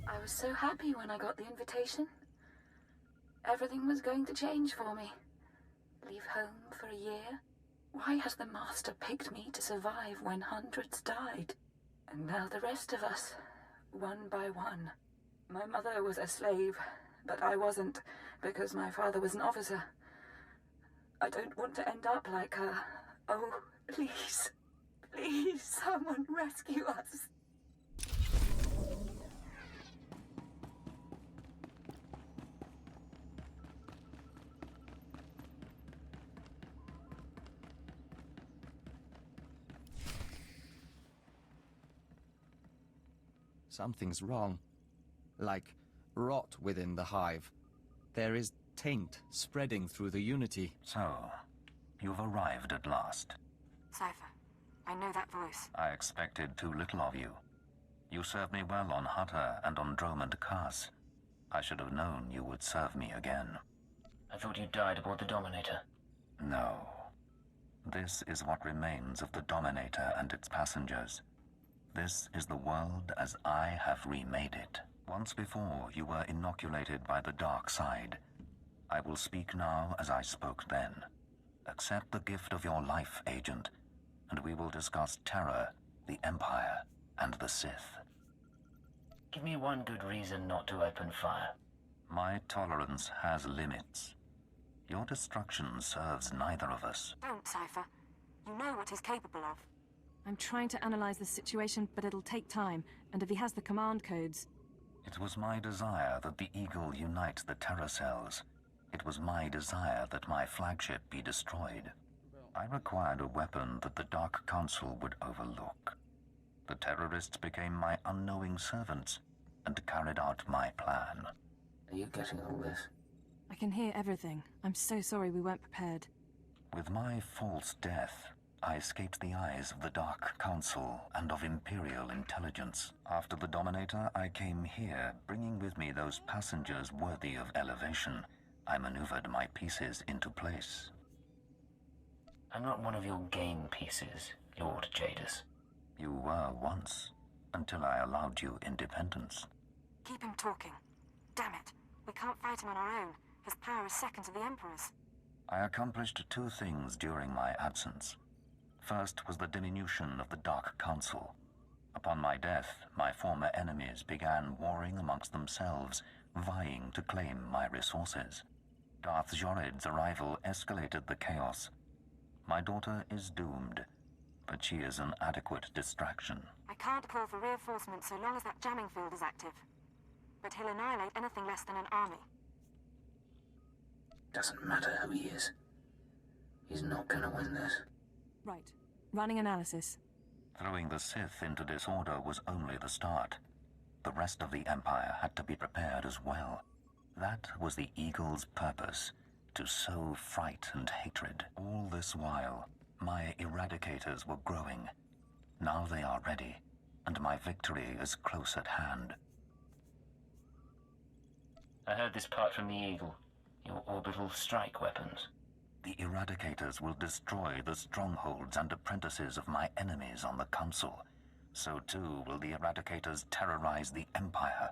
I was so happy when I got the invitation. Everything was going to change for me. Leave home for a year? Why has the Master picked me to survive when hundreds died? And now the rest of us, one by one. My mother was a slave, but I wasn't, because my father was an officer. I don't want to end up like her. Oh, please, please, someone rescue us. Something's wrong. Like rot within the hive. There is taint spreading through the Unity. So, you've arrived at last. Cypher, I know that voice. I expected too little of you. You served me well on Hutter and on Dromund Kaas. I should have known you would serve me again. I thought you died aboard the Dominator. No. This is what remains of the Dominator and its passengers. This is the world as I have remade it. Once before, you were inoculated by the dark side. I will speak now as I spoke then. Accept the gift of your life, Agent, and we will discuss terror, the Empire, and the Sith. Give me one good reason not to open fire. My tolerance has limits. Your destruction serves neither of us. Don't, Cypher. You know what he's capable of. I'm trying to analyze the situation, but it'll take time, and if he has the command codes... It was my desire that the Eagle unite the Terror Cells. It was my desire that my flagship be destroyed. I required a weapon that the Dark Council would overlook. The terrorists became my unknowing servants and carried out my plan. Are you getting all this? I can hear everything. I'm so sorry we weren't prepared. With my false death, I escaped the eyes of the Dark Council and of Imperial intelligence. After the Dominator, I came here, bringing with me those passengers worthy of elevation. I maneuvered my pieces into place. I'm not one of your game pieces, Lord Jadis. You were once, until I allowed you independence. Keep him talking. Damn it. We can't fight him on our own. His power is second to the Emperor's. I accomplished two things during my absence. First was the diminution of the Dark Council. Upon my death, my former enemies began warring amongst themselves, vying to claim my resources. Darth Jored's arrival escalated the chaos. My daughter is doomed, but she is an adequate distraction. I can't call for reinforcements so long as that jamming field is active. But he'll annihilate anything less than an army. Doesn't matter who he is. He's not gonna win this. Right. Running analysis. Throwing the Sith into disorder was only the start. The rest of the Empire had to be prepared as well. That was the Eagle's purpose, to sow fright and hatred. All this while, my Eradicators were growing. Now they are ready, and my victory is close at hand. I heard this part from the Eagle. Your orbital strike weapons. The Eradicators will destroy the strongholds and apprentices of my enemies on the Council. So too will the Eradicators terrorize the Empire.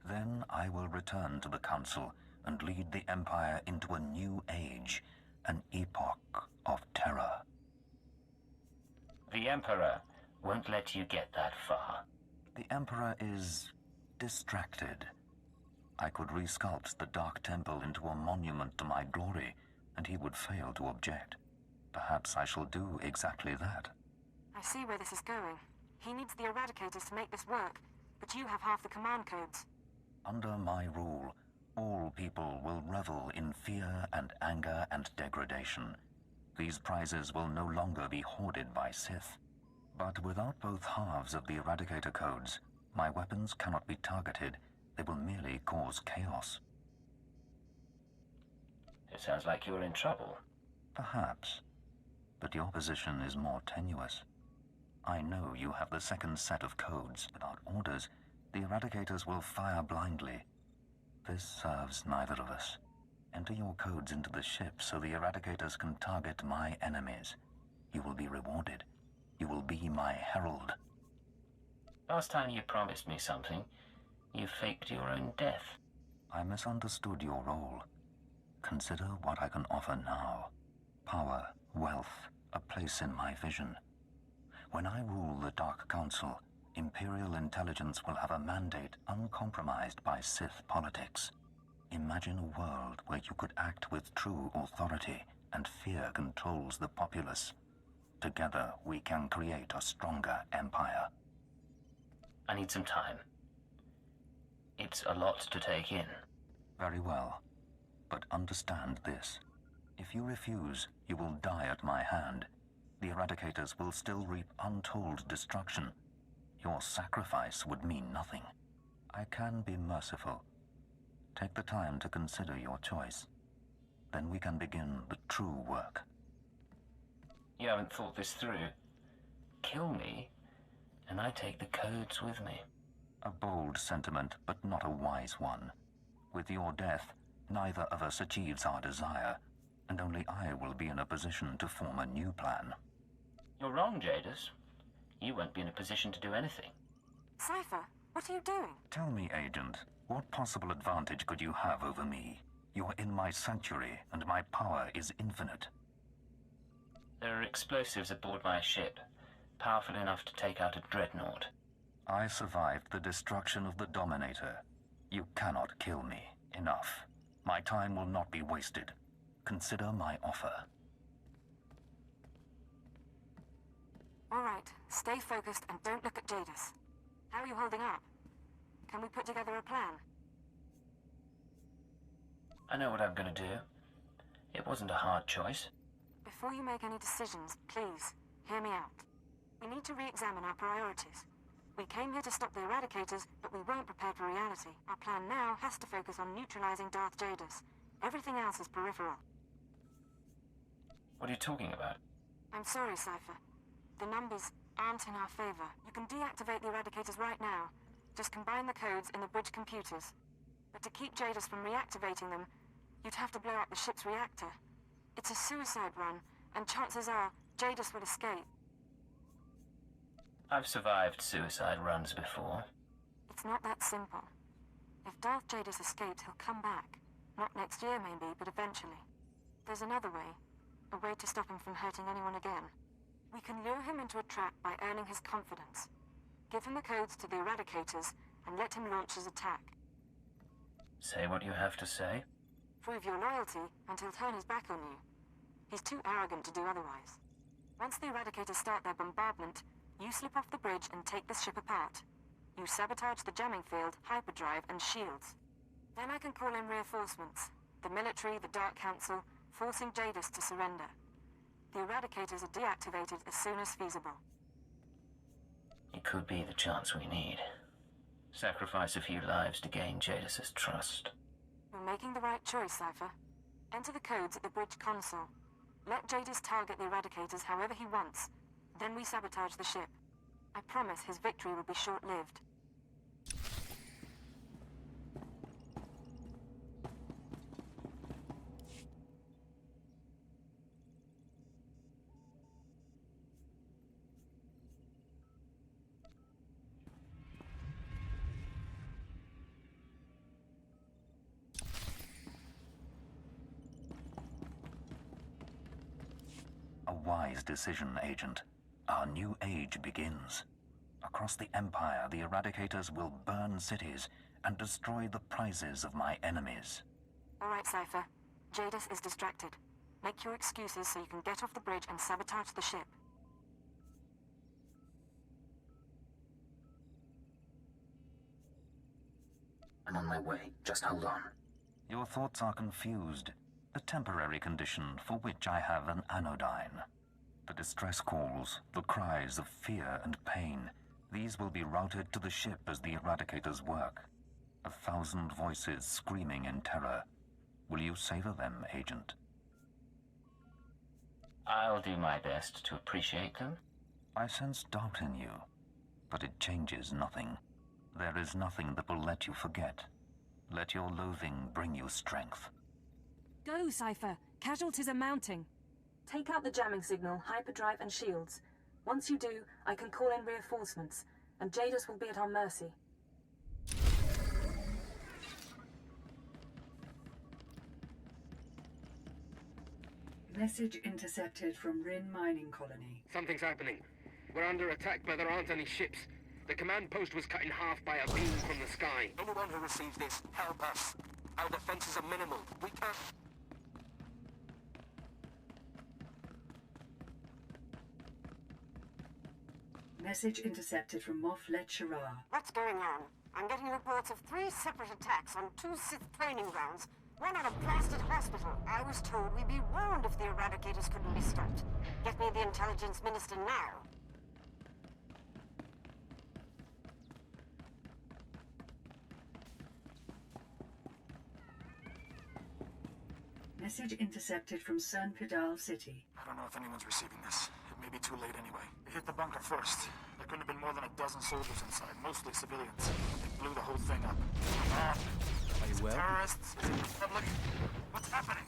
Then I will return to the Council and lead the Empire into a new age, an epoch of terror. The Emperor won't let you get that far. The Emperor is distracted. I could resculpt the Dark Temple into a monument to my glory, and he would fail to object. Perhaps I shall do exactly that. I see where this is going. He needs the Eradicators to make this work, but you have half the command codes. Under my rule, all people will revel in fear and anger and degradation. These prizes will no longer be hoarded by Sith. But without both halves of the Eradicator codes, my weapons cannot be targeted. They will merely cause chaos. It sounds like you're in trouble. Perhaps. But your position is more tenuous. I know you have the second set of codes. Without orders, the Eradicators will fire blindly. This serves neither of us. Enter your codes into the ship so the Eradicators can target my enemies. You will be rewarded. You will be my herald. Last time you promised me something, you faked your own death. I misunderstood your role. Consider what I can offer now. Power, wealth, a place in my vision. When I rule the Dark Council, Imperial intelligence will have a mandate uncompromised by Sith politics. Imagine a world where you could act with true authority and fear controls the populace. Together, we can create a stronger empire. I need some time. It's a lot to take in. Very well. But understand this. If you refuse, you will die at my hand. The Eradicators will still reap untold destruction. Your sacrifice would mean nothing. I can be merciful. Take the time to consider your choice. Then we can begin the true work. You haven't thought this through. Kill me, and I take the codes with me. A bold sentiment, but not a wise one. With your death, neither of us achieves our desire, and only I will be in a position to form a new plan. You're wrong, Jadis. You won't be in a position to do anything. Cypher, what are you doing? Tell me, Agent, what possible advantage could you have over me? You're in my sanctuary, and my power is infinite. There are explosives aboard my ship, powerful enough to take out a dreadnought. I survived the destruction of the Dominator. You cannot kill me. Enough. My time will not be wasted. Consider my offer. All right, stay focused and don't look at Jadis. How are you holding up? Can we put together a plan? I know what I'm gonna do. It wasn't a hard choice. Before you make any decisions, please, hear me out. We need to re-examine our priorities. We came here to stop the Eradicators, but we weren't prepared for reality. Our plan now has to focus on neutralizing Darth Jadus. Everything else is peripheral. What are you talking about? I'm sorry, Cypher. The numbers aren't in our favor. You can deactivate the Eradicators right now. Just combine the codes in the bridge computers. But to keep Jadus from reactivating them, you'd have to blow up the ship's reactor. It's a suicide run, and chances are Jadus will escape. I've survived suicide runs before. It's not that simple. If Darth Jadus escapes, he'll come back. Not next year, maybe, but eventually. There's another way. A way to stop him from hurting anyone again. We can lure him into a trap by earning his confidence. Give him the codes to the Eradicators, and let him launch his attack. Say what you have to say. Prove your loyalty, and he'll turn his back on you. He's too arrogant to do otherwise. Once the Eradicators start their bombardment, you slip off the bridge and take the ship apart. You sabotage the jamming field, hyperdrive, and shields. Then I can call in reinforcements. The military, the Dark Council, forcing Jadus to surrender. The Eradicators are deactivated as soon as feasible. It could be the chance we need. Sacrifice a few lives to gain Jadus's trust. You're making the right choice, Cypher. Enter the codes at the bridge console. Let Jadus target the Eradicators however he wants. Then we sabotage the ship. I promise his victory will be short-lived. A wise decision, Agent. Our new age begins. Across the Empire, the Eradicators will burn cities and destroy the prizes of my enemies. All right, Cypher. Jadus is distracted. Make your excuses so you can get off the bridge and sabotage the ship. I'm on my way. Just hold on. Your thoughts are confused. A temporary condition for which I have an anodyne. The distress calls, the cries of fear and pain, these will be routed to the ship as the Eradicators work. 1,000 voices screaming in terror. Will you savor them, Agent? I'll do my best to appreciate them. I sense doubt in you, but it changes nothing. There is nothing that will let you forget. Let your loathing bring you strength. Go, Cypher. Casualties are mounting. Take out the jamming signal, hyperdrive, and shields. Once you do, I can call in reinforcements, and Jadus will be at our mercy. Message intercepted from Rin Mining Colony. Something's happening. We're under attack, but there aren't any ships. The command post was cut in half by a beam from the sky. Anyone who receives this, help us. Our defenses are minimal. We can't... Message intercepted from Moff Let-Shara. What's going on? I'm getting reports of 3 separate attacks on 2 Sith training grounds, one at a blasted hospital. I was told we'd be warned if the Eradicators couldn't be stopped. Get me the Intelligence Minister now. Message intercepted from Cern Pidal City. I don't know if anyone's receiving this. It may be too late anyway. They hit the bunker first. There couldn't have been more than a dozen soldiers inside, mostly civilians. They blew the whole thing up. Are you well? Terrorists? Is it the public? What's happening?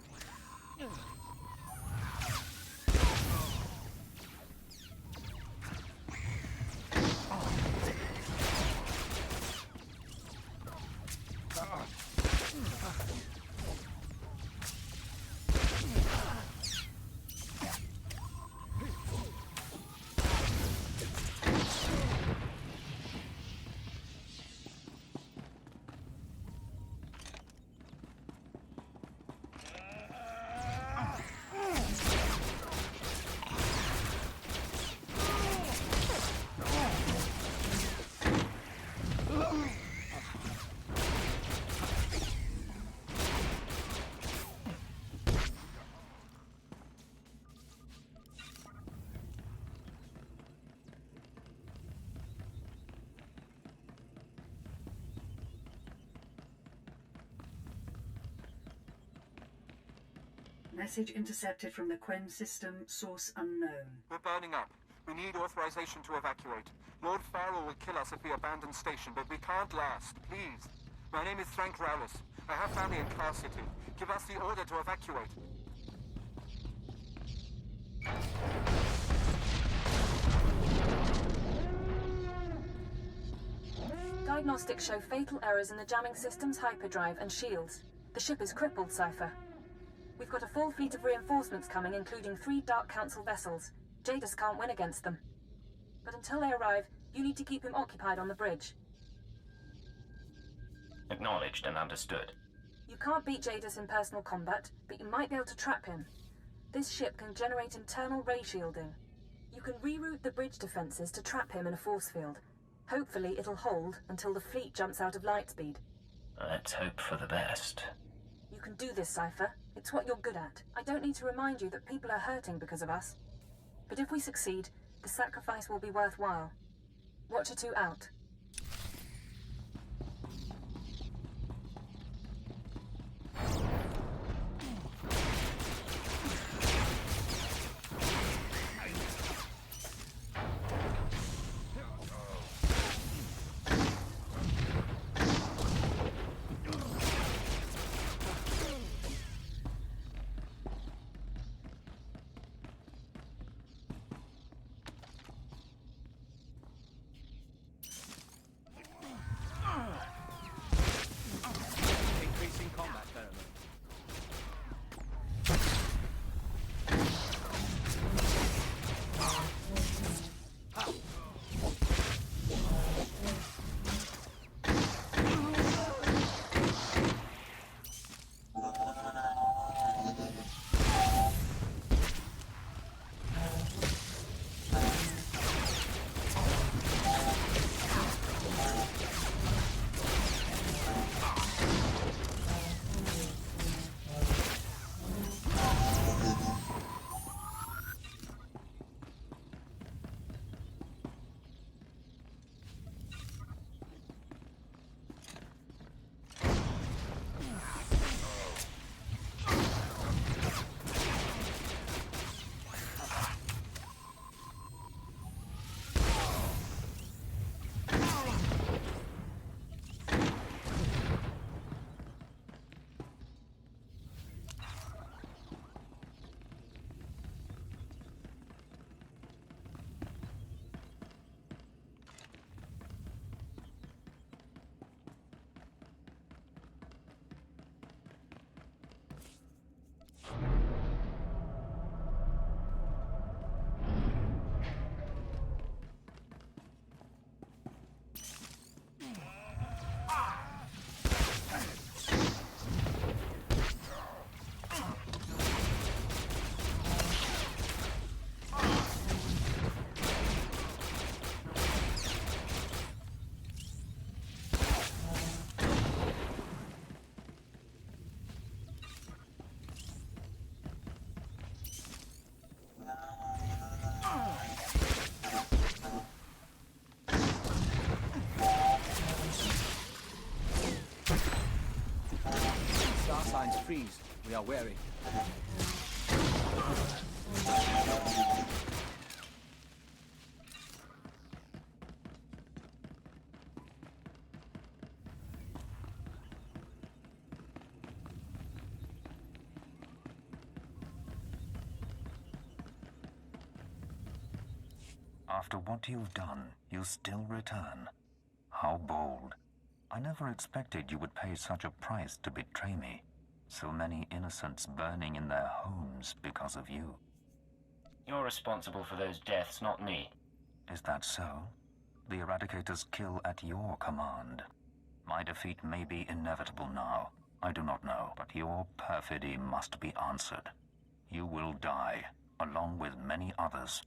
Message intercepted from the Quen system, source unknown. We're burning up. We need authorization to evacuate. Lord Farrell will kill us if we abandon station, but we can't last. Please. My name is Frank Rowlis. I have family in Car City. Give us the order to evacuate. Diagnostics show fatal errors in the jamming system's hyperdrive and shields. The ship is crippled, Cypher. We've got a full fleet of reinforcements coming, including 3 Dark Council vessels. Jadis can't win against them. But until they arrive, you need to keep him occupied on the bridge. Acknowledged and understood. You can't beat Jadis in personal combat, but you might be able to trap him. This ship can generate internal ray shielding. You can reroute the bridge defenses to trap him in a force field. Hopefully it'll hold until the fleet jumps out of light speed. Let's hope for the best. You can do this, Cypher. It's what you're good at. I don't need to remind you that people are hurting because of us. But if we succeed, the sacrifice will be worthwhile. Watcher 2 out. Freeze. We are wary. After what you've done, you still return. How bold. I never expected you would pay such a price to betray me. So many innocents burning in their homes because of you. You're responsible for those deaths, not me. Is that so? The Eradicators kill at your command. My defeat may be inevitable now. I do not know, but your perfidy must be answered. You will die, along with many others.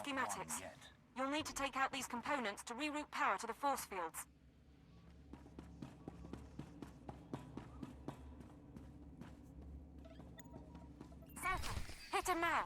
schematics. You'll need to take out these components to reroute power to the force fields. Cypher, hit him now!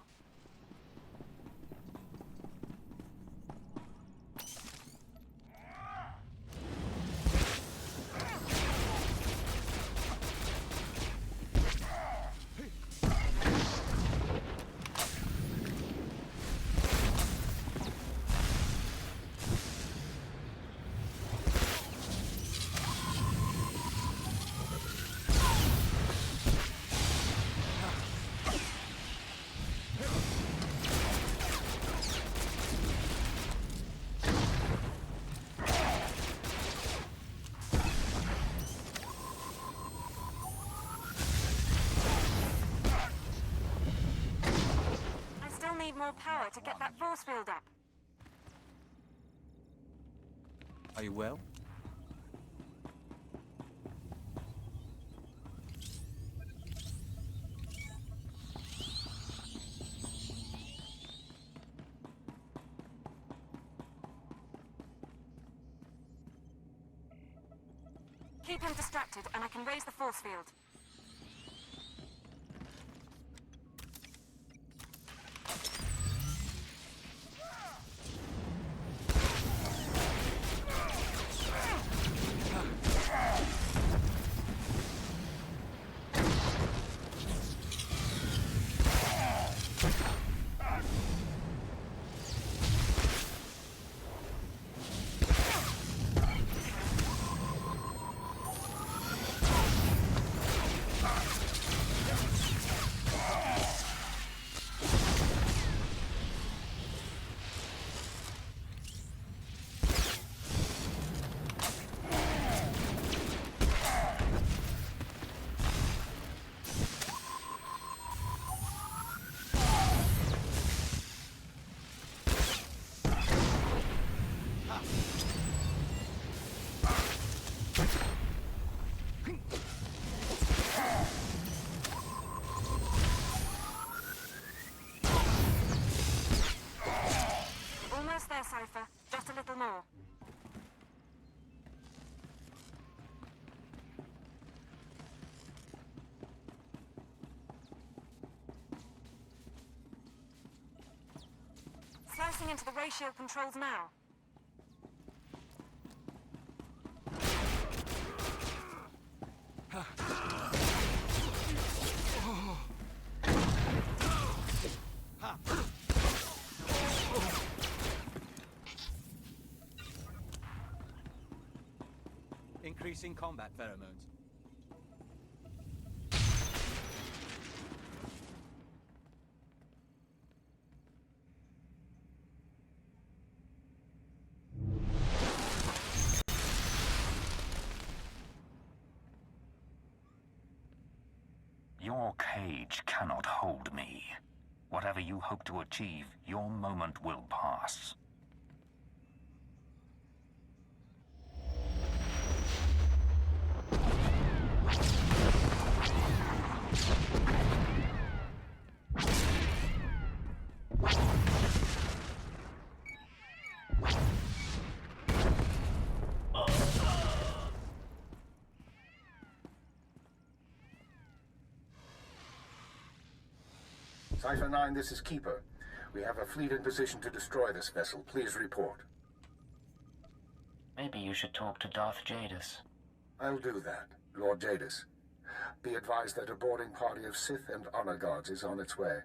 More power to get that force field up. Are you well? Keep him distracted and I can raise the force field. Cypher. Just a little more. Slicing into the ratio controls now. Increasing combat pheromones. Your cage cannot hold me. Whatever you hope to achieve, your moment will pass. Cypher 9, this is Keeper. We have a fleet in position to destroy this vessel. Please report. Maybe you should talk to Darth Jadis. I'll do that, Lord Jadis. Be advised that a boarding party of Sith and honor guards is on its way.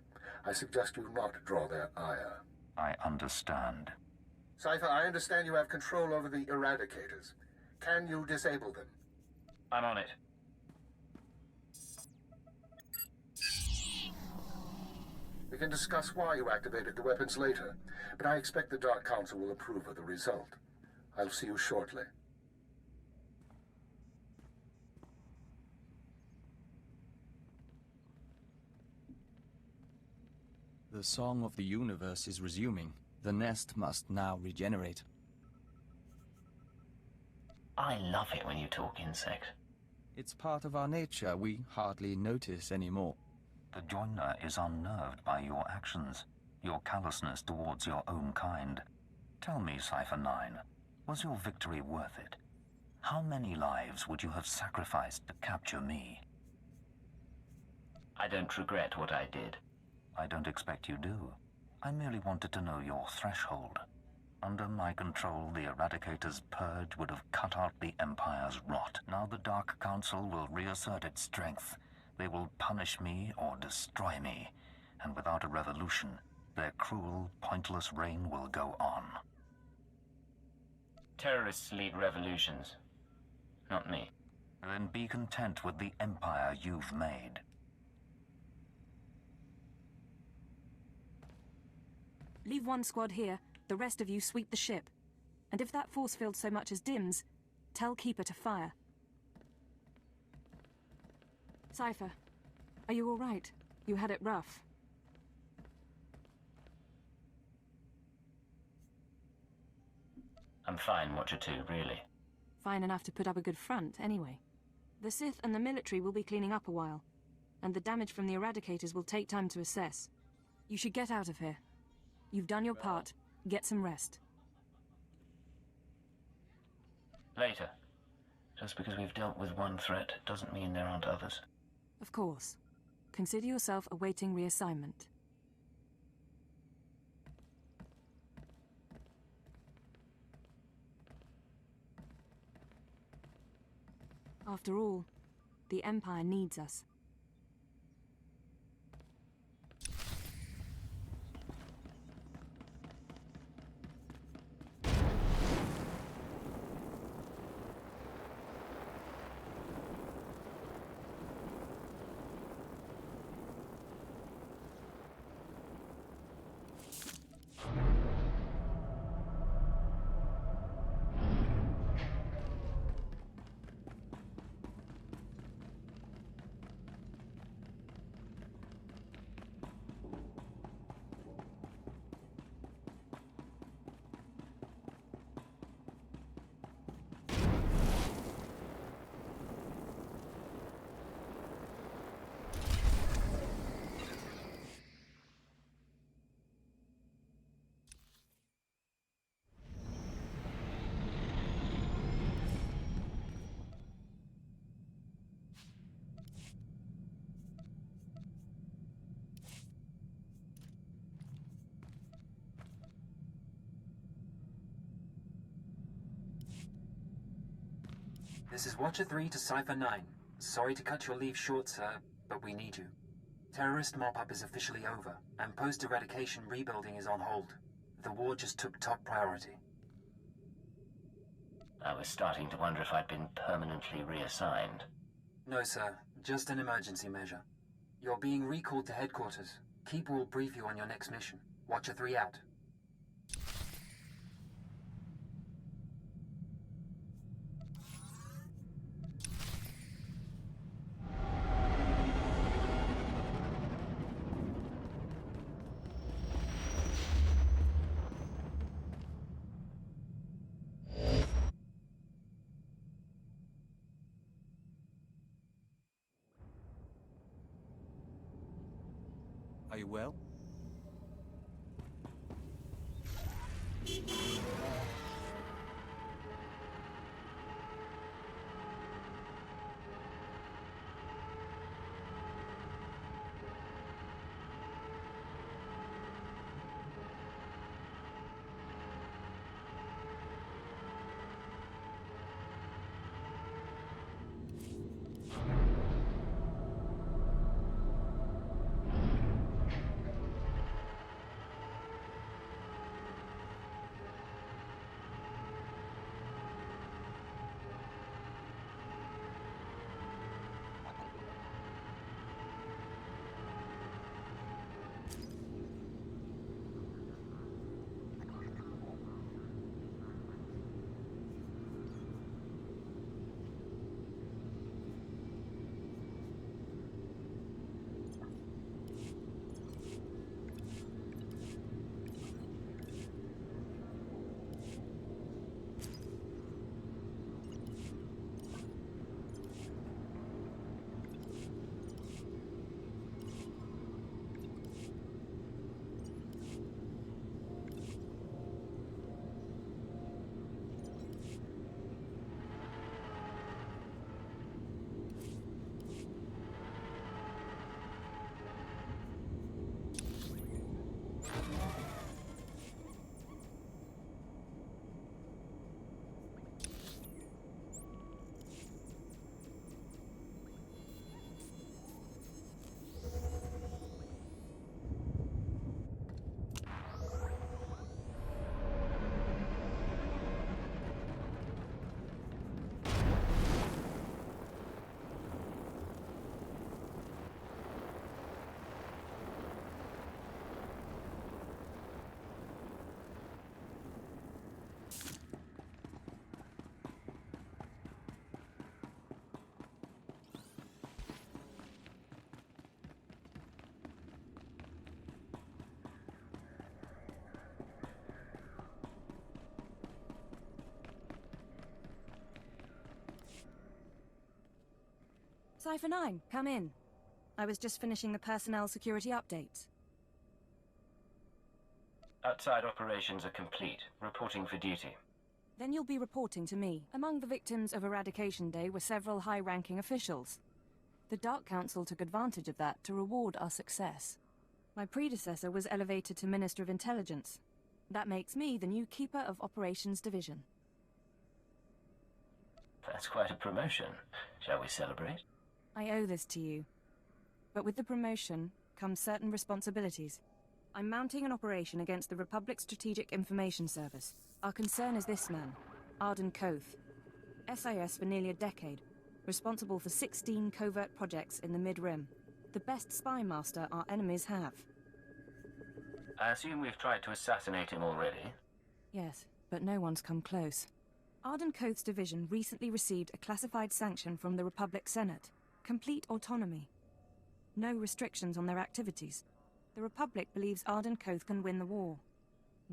I suggest you not draw their ire. I understand. Cypher, I understand you have control over the Eradicators. Can you disable them? I'm on it. We can discuss why you activated the weapons later, but I expect the Dark Council will approve of the result. I'll see you shortly. The song of the universe is resuming. The nest must now regenerate. I love it when you talk insect. It's part of our nature. We hardly notice anymore. The Joiner is unnerved by your actions. your callousness towards your own kind. Tell me, Cypher 9, was your victory worth it? How many lives would you have sacrificed to capture me? I don't regret what I did. I don't expect you do. I merely wanted to know your threshold. Under my control, the Eradicator's purge would have cut out the Empire's rot. Now the Dark Council will reassert its strength. They will punish me or destroy me. And without a revolution, their cruel, pointless reign will go on. Terrorists lead revolutions, not me. Then be content with the empire you've made. Leave one squad here, the rest of you sweep the ship. And if that force field so much as dims, tell Keeper to fire. Cypher, are you all right? You had it rough. I'm fine, Watcher 2, really. Fine enough to put up a good front, anyway. The Sith and the military will be cleaning up a while, and the damage from the Eradicators will take time to assess. You should get out of here. You've done your part. Get some rest. Later. Just because we've dealt with one threat doesn't mean there aren't others. Of course. Consider yourself awaiting reassignment. After all, the Empire needs us. This is Watcher 3 to Cypher 9. Sorry to cut your leave short, sir, but we need you. Terrorist mop-up is officially over, and post-eradication rebuilding is on hold. The war just took top priority. I was starting to wonder if I'd been permanently reassigned. No, sir. Just an emergency measure. You're being recalled to headquarters. Keeper will brief you on your next mission. Watcher 3 out. Are you well? Cypher 9, come in. I was just finishing the personnel security updates. Outside operations are complete. Reporting for duty. Then you'll be reporting to me. Among the victims of Eradication Day were several high-ranking officials. The Dark Council took advantage of that to reward our success. My predecessor was elevated to Minister of Intelligence. That makes me the new Keeper of Operations Division. That's quite a promotion. Shall we celebrate? I owe this to you. But with the promotion comes certain responsibilities. I'm mounting an operation against the Republic Strategic Information Service. Our concern is this man, Arden Koth. SIS for nearly a decade, responsible for 16 covert projects in the Mid-Rim. The best spy master our enemies have. I assume we've tried to assassinate him already? Yes, but no one's come close. Arden Koth's division recently received a classified sanction from the Republic Senate. Complete autonomy. No restrictions on their activities. The Republic believes Arden Koth can win the war.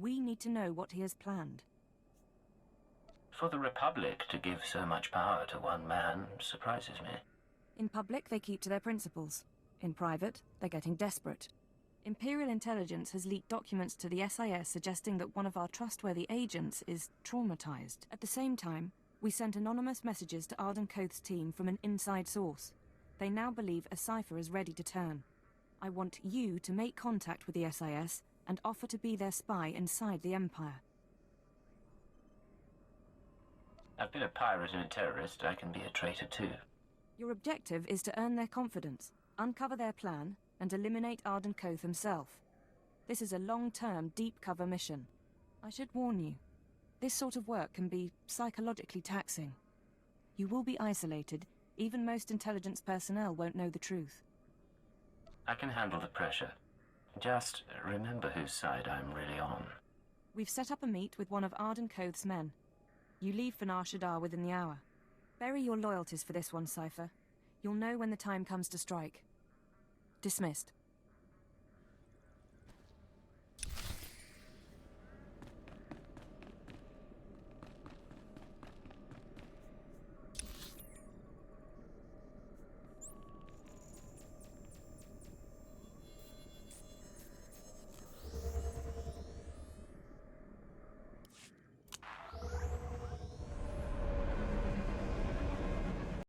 We need to know what he has planned. For the Republic to give so much power to one man surprises me. In public, they keep to their principles. In private, they're getting desperate. Imperial intelligence has leaked documents to the SIS suggesting that one of our trustworthy agents is traumatized. At the same time, we sent anonymous messages to Arden Koth's team from an inside source. They now believe a cipher is ready to turn. I want you to make contact with the SIS and offer to be their spy inside the Empire. I've been a pirate and a terrorist. I can be a traitor too. Your objective is to earn their confidence, uncover their plan, and eliminate Arden Koth himself. This is a long-term, deep-cover mission. I should warn you, this sort of work can be psychologically taxing. You will be isolated. Even most intelligence personnel won't know the truth. I can handle the pressure. Just remember whose side I'm really on. We've set up a meet with one of Arden Koth's men. You leave for Nar Shaddaa within the hour. Bury your loyalties for this one, Cypher. You'll know when the time comes to strike. Dismissed.